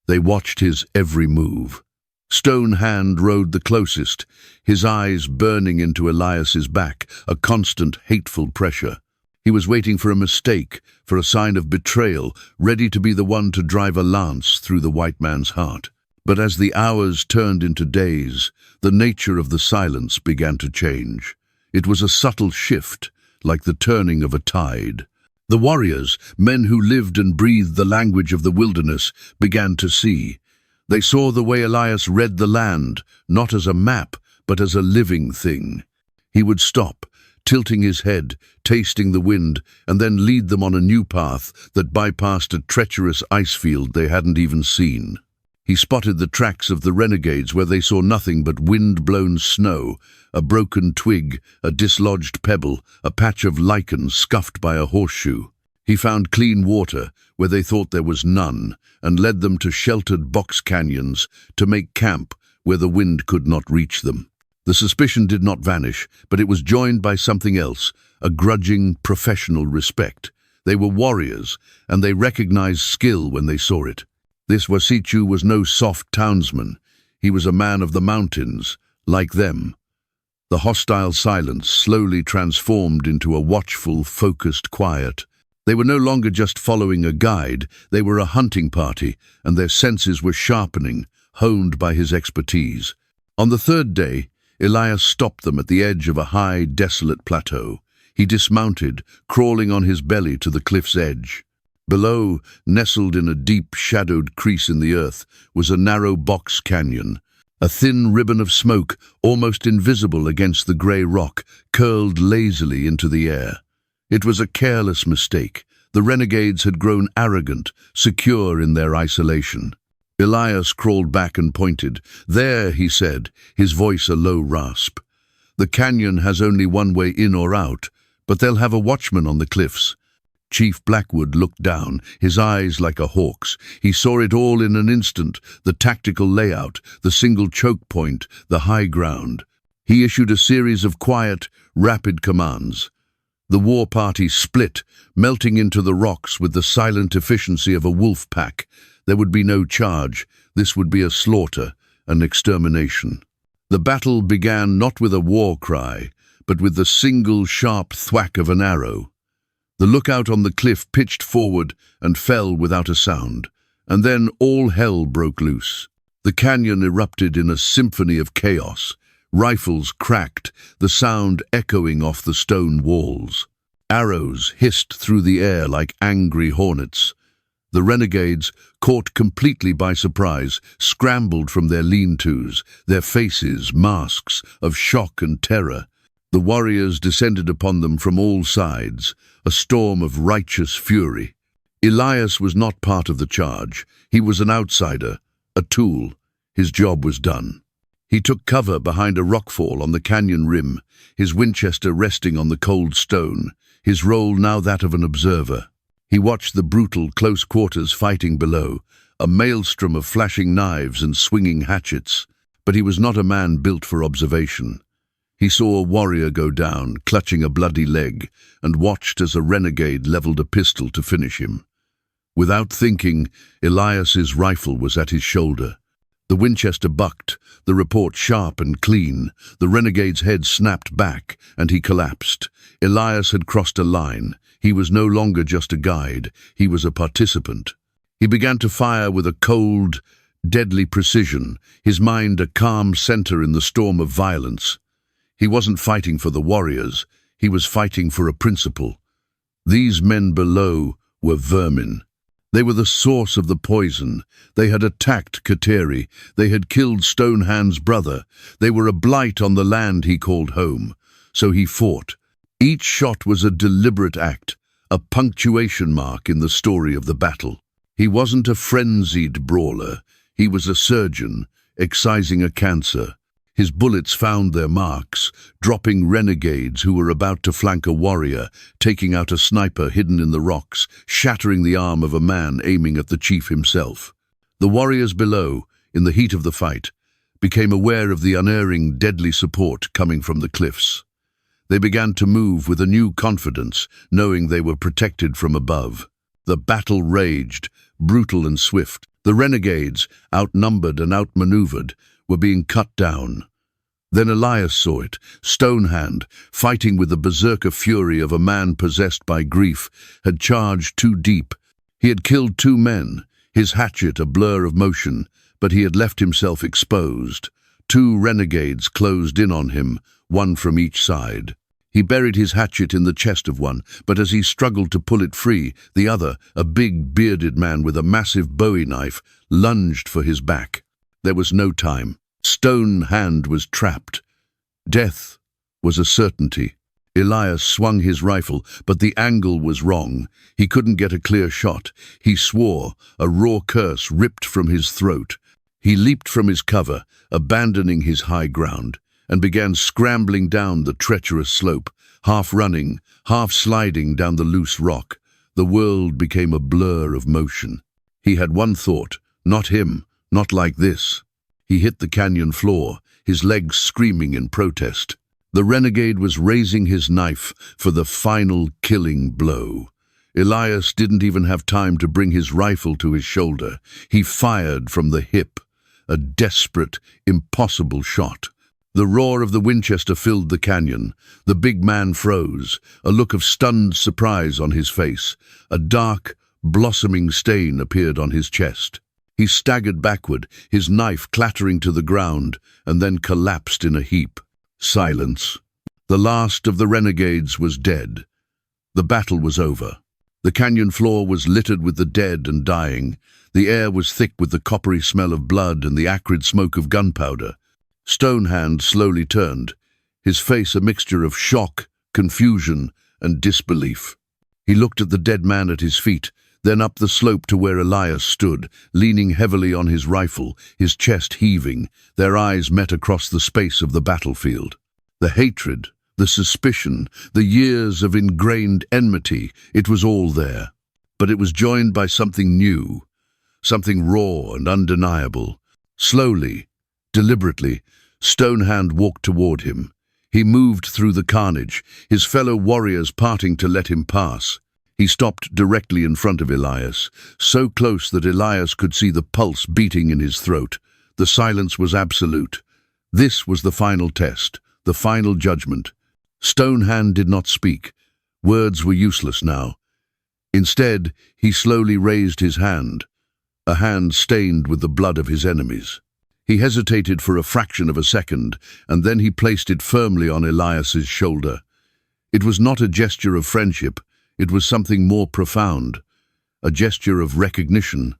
They watched his every move. Stonehand rode the closest, his eyes burning into Elias's back, a constant, hateful pressure. He was waiting for a mistake, for a sign of betrayal, ready to be the one to drive a lance through the white man's heart. But as the hours turned into days, the nature of the silence began to change. It was a subtle shift, like the turning of a tide. The warriors, men who lived and breathed the language of the wilderness, began to see. They saw the way Elias read the land, not as a map, but as a living thing. He would stop, tilting his head, tasting the wind, and then lead them on a new path that bypassed a treacherous ice field they hadn't even seen. He spotted the tracks of the renegades where they saw nothing but wind-blown snow, a broken twig, a dislodged pebble, a patch of lichen scuffed by a horseshoe. He found clean water where they thought there was none, and led them to sheltered box canyons to make camp where the wind could not reach them. The suspicion did not vanish, but it was joined by something else, a grudging, professional respect. They were warriors, and they recognized skill when they saw it. This Wasichu was no soft townsman. He was a man of the mountains, like them. The hostile silence slowly transformed into a watchful, focused quiet. They were no longer just following a guide, they were a hunting party, and their senses were sharpening, honed by his expertise. On the 3rd day, Elias stopped them at the edge of a high, desolate plateau. He dismounted, crawling on his belly to the cliff's edge. Below, nestled in a deep, shadowed crease in the earth, was a narrow box canyon. A thin ribbon of smoke, almost invisible against the grey rock, curled lazily into the air. It was a careless mistake. The renegades had grown arrogant, secure in their isolation. Elias crawled back and pointed. "There," he said, his voice a low rasp. "The canyon has only one way in or out, but they'll have a watchman on the cliffs." Chief Blackwood looked down, his eyes like a hawk's. He saw it all in an instant, the tactical layout, the single choke point, the high ground. He issued a series of quiet, rapid commands. The war party split, melting into the rocks with the silent efficiency of a wolf pack. There would be no charge. This would be a slaughter, an extermination. The battle began not with a war cry, but with the single sharp thwack of an arrow. The lookout on the cliff pitched forward and fell without a sound, and then all hell broke loose. The canyon erupted in a symphony of chaos. Rifles cracked, the sound echoing off the stone walls. Arrows hissed through the air like angry hornets. The renegades, caught completely by surprise, scrambled from their lean-tos, their faces masks of shock and terror. The warriors descended upon them from all sides, a storm of righteous fury. Elias was not part of the charge. He was an outsider, a tool. His job was done. He took cover behind a rockfall on the canyon rim, his Winchester resting on the cold stone, his role now that of an observer. He watched the brutal close-quarters fighting below, a maelstrom of flashing knives and swinging hatchets, but he was not a man built for observation. He saw a warrior go down, clutching a bloody leg, and watched as a renegade leveled a pistol to finish him. Without thinking, Elias's rifle was at his shoulder. The Winchester bucked, the report sharp and clean. The renegade's head snapped back, and he collapsed. Elias had crossed a line. He was no longer just a guide. He was a participant. He began to fire with a cold, deadly precision, his mind a calm center in the storm of violence. He wasn't fighting for the warriors. He was fighting for a principle. These men below were vermin. They were the source of the poison. They had attacked Kateri. They had killed Stonehand's brother. They were a blight on the land he called home. So he fought. Each shot was a deliberate act, a punctuation mark in the story of the battle. He wasn't a frenzied brawler. He was a surgeon, excising a cancer. His bullets found their marks, dropping renegades who were about to flank a warrior, taking out a sniper hidden in the rocks, shattering the arm of a man aiming at the chief himself. The warriors below, in the heat of the fight, became aware of the unerring, deadly support coming from the cliffs. They began to move with a new confidence, knowing they were protected from above. The battle raged, brutal and swift. The renegades, outnumbered and outmaneuvered, were being cut down. Then Elias saw it, Stonehand, fighting with the berserker fury of a man possessed by grief, had charged too deep. He had killed 2 men, his hatchet a blur of motion, but he had left himself exposed. 2 renegades closed in on him, one from each side. He buried his hatchet in the chest of one, but as he struggled to pull it free, the other, a big bearded man with a massive bowie knife, lunged for his back. There was no time. Stonehand was trapped. Death was a certainty. Elias swung his rifle, but the angle was wrong. He couldn't get a clear shot. He swore, a raw curse ripped from his throat. He leaped from his cover, abandoning his high ground, and began scrambling down the treacherous slope, half running, half sliding down the loose rock. The world became a blur of motion. He had one thought, not him, not like this. He hit the canyon floor, his legs screaming in protest. The renegade was raising his knife for the final killing blow. Elias didn't even have time to bring his rifle to his shoulder. He fired from the hip, a desperate, impossible shot. The roar of the Winchester filled the canyon. The big man froze, a look of stunned surprise on his face. A dark, blossoming stain appeared on his chest. He staggered backward, his knife clattering to the ground, and then collapsed in a heap. Silence. The last of the renegades was dead. The battle was over. The canyon floor was littered with the dead and dying. The air was thick with the coppery smell of blood and the acrid smoke of gunpowder. Stonehand slowly turned, his face a mixture of shock, confusion, and disbelief. He looked at the dead man at his feet, then up the slope to where Elias stood, leaning heavily on his rifle, his chest heaving. Their eyes met across the space of the battlefield. The hatred, the suspicion, the years of ingrained enmity, it was all there. But it was joined by something new, something raw and undeniable. Slowly, deliberately, Stonehand walked toward him. He moved through the carnage, his fellow warriors parting to let him pass. He stopped directly in front of Elias, so close that Elias could see the pulse beating in his throat. The silence was absolute. This was the final test, the final judgment. Stonehand did not speak. Words were useless now. Instead, he slowly raised his hand, a hand stained with the blood of his enemies. He hesitated for a fraction of a second, and then he placed it firmly on Elias's shoulder. It was not a gesture of friendship, it was something more profound, a gesture of recognition,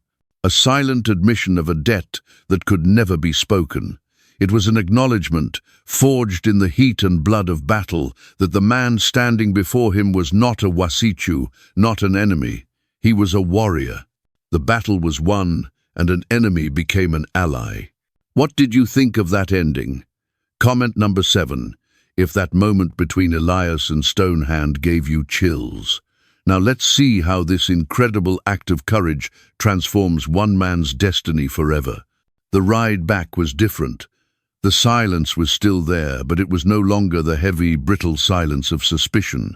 a silent admission of a debt that could never be spoken. It was an acknowledgement, forged in the heat and blood of battle, that the man standing before him was not a wasichu, not an enemy. He was a warrior. The battle was won, and an enemy became an ally. What did you think of that ending? Comment number 7. If that moment between Elias and Stonehand gave you chills. Now let's see how this incredible act of courage transforms one man's destiny forever. The ride back was different. The silence was still there, but it was no longer the heavy, brittle silence of suspicion.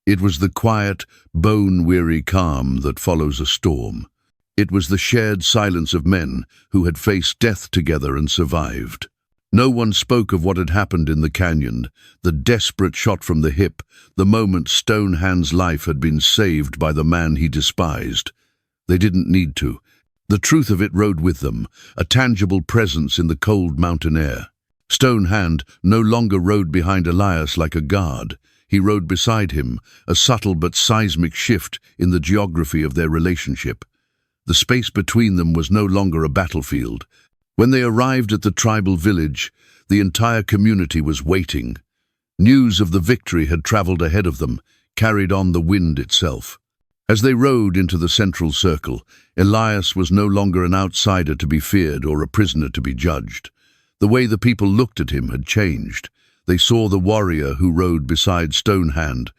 It was the quiet, bone-weary calm that follows a storm. It was the shared silence of men who had faced death together and survived. No one spoke of what had happened in the canyon, the desperate shot from the hip, the moment Stonehand's life had been saved by the man he despised. They didn't need to. The truth of it rode with them, a tangible presence in the cold mountain air. Stonehand no longer rode behind Elias like a guard. He rode beside him, a subtle but seismic shift in the geography of their relationship. The space between them was no longer a battlefield. When they arrived at the tribal village, the entire community was waiting. News of the victory had traveled ahead of them, carried on the wind itself. As they rode into the central circle, Elias was no longer an outsider to be feared or a prisoner to be judged. The way the people looked at him had changed. They saw the warrior who rode beside Stonehand.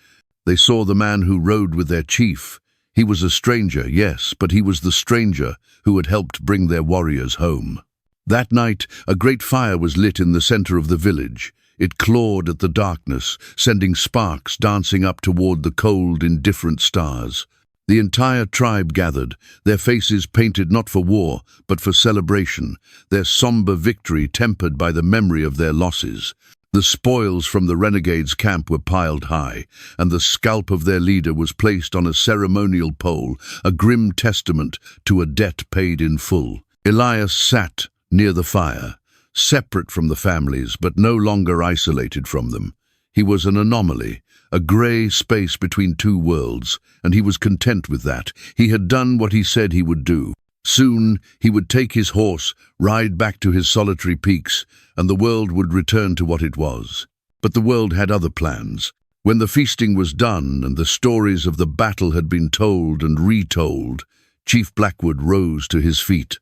They saw the man who rode with their chief. He was a stranger, yes, but he was the stranger who had helped bring their warriors home. That night, a great fire was lit in the center of the village. It clawed at the darkness, sending sparks dancing up toward the cold, indifferent stars. The entire tribe gathered, their faces painted not for war, but for celebration, their somber victory tempered by the memory of their losses. The spoils from the renegades' camp were piled high, and the scalp of their leader was placed on a ceremonial pole, a grim testament to a debt paid in full. Elias sat near the fire, separate from the families, but no longer isolated from them. He was an anomaly, a grey space between two worlds, and he was content with that. He had done what he said he would do. Soon he would take his horse, ride back to his solitary peaks, and the world would return to what it was. But the world had other plans. When the feasting was done and the stories of the battle had been told and retold, Chief Blackwood rose to his feet.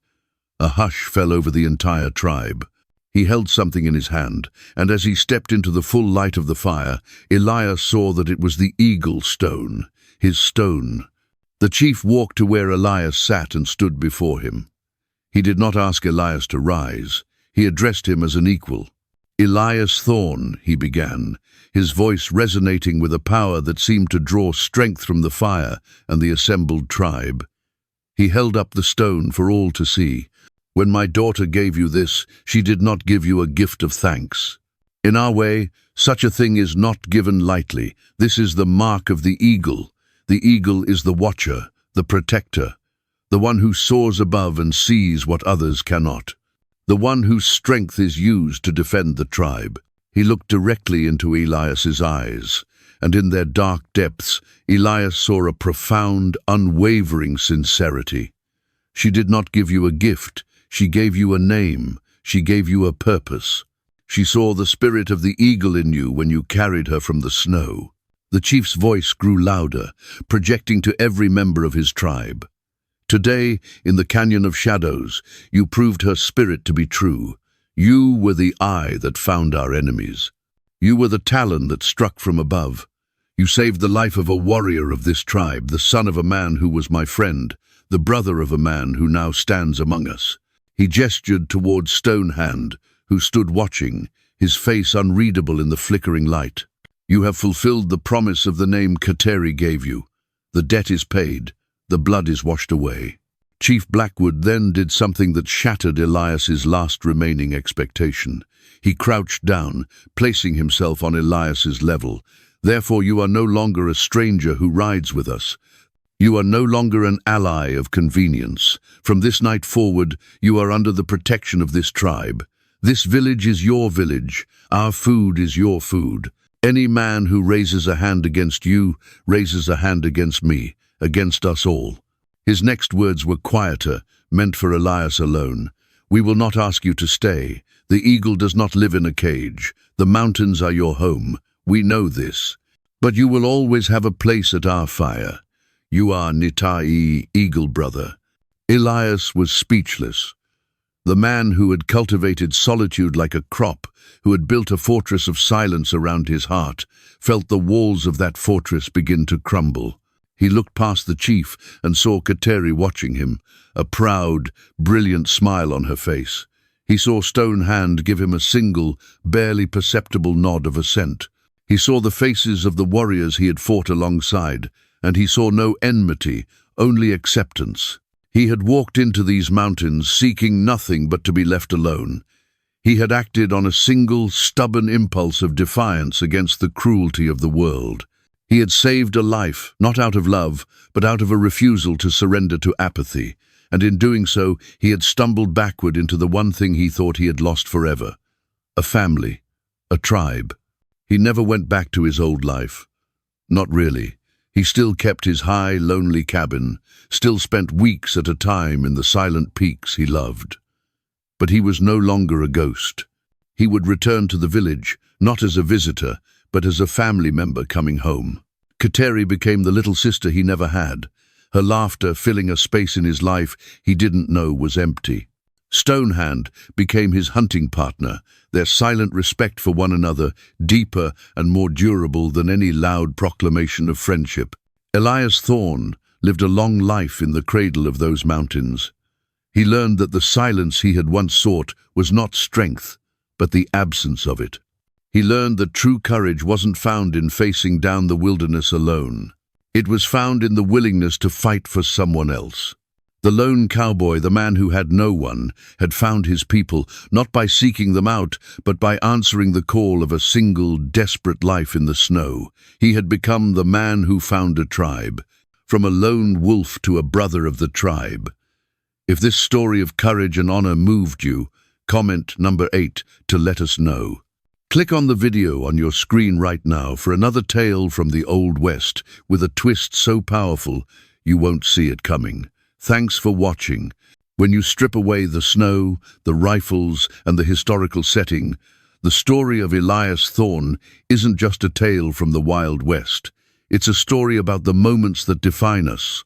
A hush fell over the entire tribe. He held something in his hand, and as he stepped into the full light of the fire, Elias saw that it was the eagle stone, his stone. The chief walked to where Elias sat and stood before him. He did not ask Elias to rise. He addressed him as an equal. "Elias Thorne," he began, his voice resonating with a power that seemed to draw strength from the fire and the assembled tribe. He held up the stone for all to see. "When my daughter gave you this, she did not give you a gift of thanks. In our way, such a thing is not given lightly. This is the mark of the eagle. The eagle is the watcher, the protector, the one who soars above and sees what others cannot, the one whose strength is used to defend the tribe." He looked directly into Elias's eyes, and in their dark depths, Elias saw a profound, unwavering sincerity. She did not give you a gift, she gave you a name, she gave you a purpose. She saw the spirit of the eagle in you when you carried her from the snow. The chief's voice grew louder, projecting to every member of his tribe. Today, in the Canyon of Shadows, you proved her spirit to be true. You were the eye that found our enemies. You were the talon that struck from above. You saved the life of a warrior of this tribe, the son of a man who was my friend, the brother of a man who now stands among us. He gestured toward Stonehand, who stood watching, his face unreadable in the flickering light. You have fulfilled the promise of the name Kateri gave you. The debt is paid, the blood is washed away. Chief Blackwood then did something that shattered Elias's last remaining expectation. He crouched down, placing himself on Elias's level. Therefore you are no longer a stranger who rides with us. You are no longer an ally of convenience. From this night forward, you are under the protection of this tribe. This village is your village. Our food is your food. Any man who raises a hand against you raises a hand against me, against us all. His next words were quieter, meant for Elias alone. We will not ask you to stay. The eagle does not live in a cage. The mountains are your home. We know this. But you will always have a place at our fire. You are Nitai, eagle brother. Elias was speechless. The man who had cultivated solitude like a crop, who had built a fortress of silence around his heart, felt the walls of that fortress begin to crumble. He looked past the chief and saw Kateri watching him, a proud, brilliant smile on her face. He saw Stonehand give him a single, barely perceptible nod of assent. He saw the faces of the warriors he had fought alongside, and he saw no enmity, only acceptance. He had walked into these mountains seeking nothing but to be left alone. He had acted on a single, stubborn impulse of defiance against the cruelty of the world. He had saved a life, not out of love, but out of a refusal to surrender to apathy, and in doing so, he had stumbled backward into the one thing he thought he had lost forever: a family, a tribe. He never went back to his old life. Not really. He still kept his high, lonely cabin, still spent weeks at a time in the silent peaks he loved. But he was no longer a ghost. He would return to the village, not as a visitor, but as a family member coming home. Kateri became the little sister he never had, her laughter filling a space in his life he didn't know was empty. Stonehand became his hunting partner, their silent respect for one another deeper and more durable than any loud proclamation of friendship. Elias Thorne lived a long life in the cradle of those mountains. He learned that the silence he had once sought was not strength, but the absence of it. He learned that true courage wasn't found in facing down the wilderness alone. It was found in the willingness to fight for someone else. The lone cowboy, the man who had no one, had found his people, not by seeking them out, but by answering the call of a single, desperate life in the snow. He had become the man who found a tribe, from a lone wolf to a brother of the tribe. If this story of courage and honor moved you, comment number 8 to let us know. Click on the video on your screen right now for another tale from the Old West, with a twist so powerful you won't see it coming. Thanks for watching. When you strip away the snow, the rifles, and the historical setting, the story of Elias Thorne isn't just a tale from the Wild West. It's a story about the moments that define us.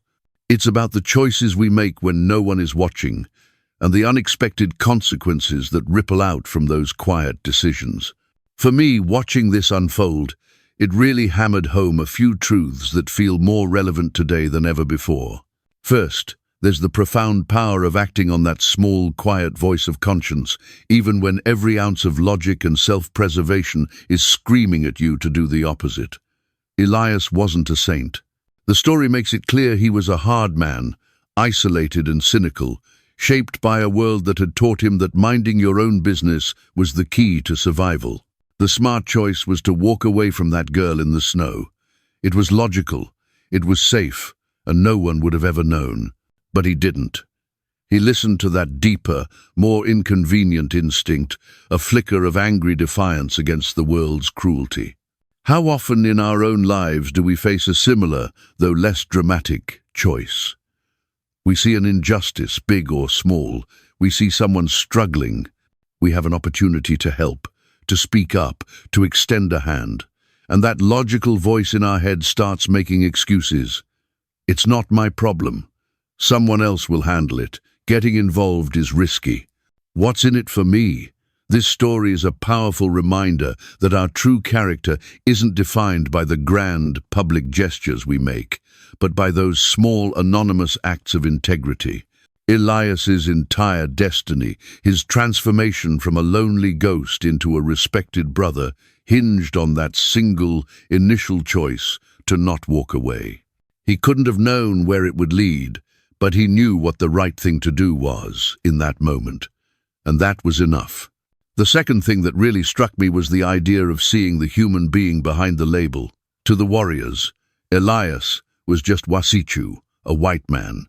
It's about the choices we make when no one is watching, and the unexpected consequences that ripple out from those quiet decisions. For me, watching this unfold, it really hammered home a few truths that feel more relevant today than ever before. First, there's the profound power of acting on that small, quiet voice of conscience, even when every ounce of logic and self-preservation is screaming at you to do the opposite. Elias wasn't a saint. The story makes it clear he was a hard man, isolated and cynical, shaped by a world that had taught him that minding your own business was the key to survival. The smart choice was to walk away from that girl in the snow. It was logical, it was safe, and no one would have ever known. But he didn't. He listened to that deeper, more inconvenient instinct, a flicker of angry defiance against the world's cruelty. How often in our own lives do we face a similar, though less dramatic, choice? We see an injustice, big or small. We see someone struggling. We have an opportunity to help, to speak up, to extend a hand. And that logical voice in our head starts making excuses. It's not my problem. Someone else will handle it. Getting involved is risky. What's in it for me? This story is a powerful reminder that our true character isn't defined by the grand, public gestures we make, but by those small, anonymous acts of integrity. Elias's entire destiny, his transformation from a lonely ghost into a respected brother, hinged on that single, initial choice to not walk away. He couldn't have known where it would lead, but he knew what the right thing to do was in that moment. And that was enough. The second thing that really struck me was the idea of seeing the human being behind the label. To the warriors, Elias was just Wasichu, a white man.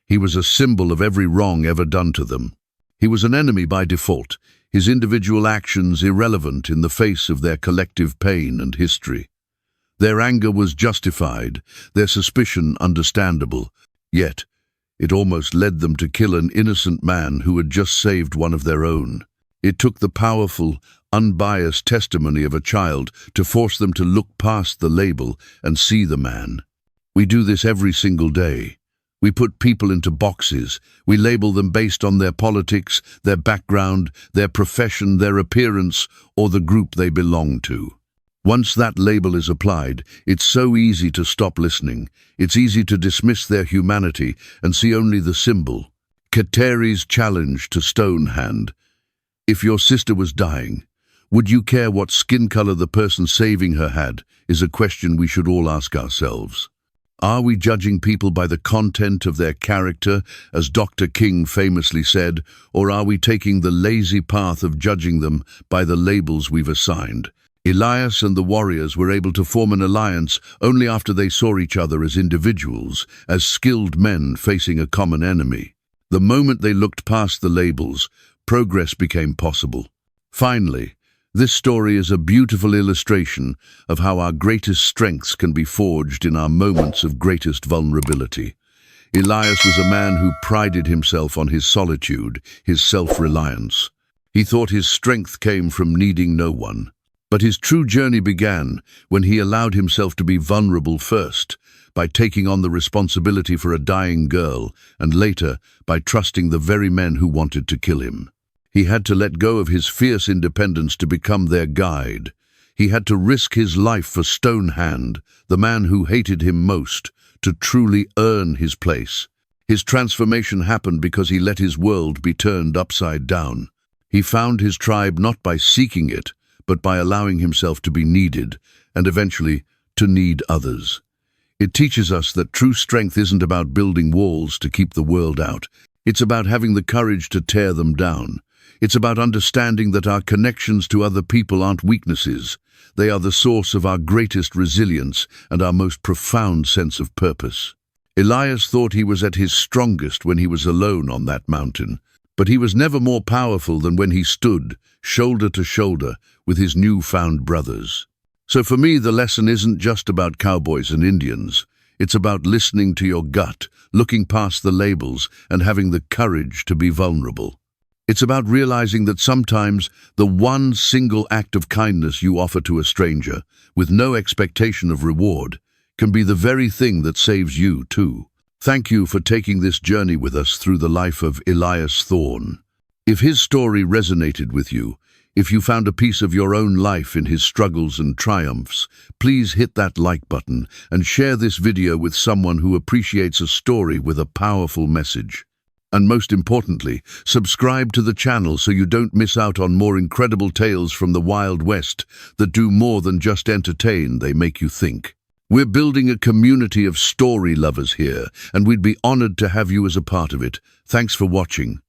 He was a symbol of every wrong ever done to them. He was an enemy by default, his individual actions irrelevant in the face of their collective pain and history. Their anger was justified, their suspicion understandable, yet it almost led them to kill an innocent man who had just saved one of their own. It took the powerful, unbiased testimony of a child to force them to look past the label and see the man. We do this every single day. We put people into boxes. We label them based on their politics, their background, their profession, their appearance, or the group they belong to. Once that label is applied, it's so easy to stop listening. It's easy to dismiss their humanity and see only the symbol. Kateri's challenge to Stonehand. If your sister was dying, would you care what skin color the person saving her had, is a question we should all ask ourselves. Are we judging people by the content of their character, as Dr. King famously said, or are we taking the lazy path of judging them by the labels we've assigned? Elias and the warriors were able to form an alliance only after they saw each other as individuals, as skilled men facing a common enemy. The moment they looked past the labels, progress became possible. Finally, this story is a beautiful illustration of how our greatest strengths can be forged in our moments of greatest vulnerability. Elias was a man who prided himself on his solitude, his self-reliance. He thought his strength came from needing no one. But his true journey began when he allowed himself to be vulnerable first, by taking on the responsibility for a dying girl, and later by trusting the very men who wanted to kill him. He had to let go of his fierce independence to become their guide. He had to risk his life for Stonehand, the man who hated him most, to truly earn his place. His transformation happened because he let his world be turned upside down. He found his tribe not by seeking it, but by allowing himself to be needed, and eventually to need others. It teaches us that true strength isn't about building walls to keep the world out. It's about having the courage to tear them down. It's about understanding that our connections to other people aren't weaknesses. They are the source of our greatest resilience and our most profound sense of purpose. Elias thought he was at his strongest when he was alone on that mountain, but he was never more powerful than when he stood, shoulder to shoulder, with his newfound brothers. So for me, the lesson isn't just about cowboys and Indians. It's about listening to your gut, looking past the labels, and having the courage to be vulnerable. It's about realizing that sometimes the one single act of kindness you offer to a stranger, with no expectation of reward, can be the very thing that saves you too. Thank you for taking this journey with us through the life of Elias Thorne. If his story resonated with you, if you found a piece of your own life in his struggles and triumphs, please hit that like button and share this video with someone who appreciates a story with a powerful message. And most importantly, subscribe to the channel so you don't miss out on more incredible tales from the Wild West that do more than just entertain, they make you think. We're building a community of story lovers here, and we'd be honored to have you as a part of it. Thanks for watching.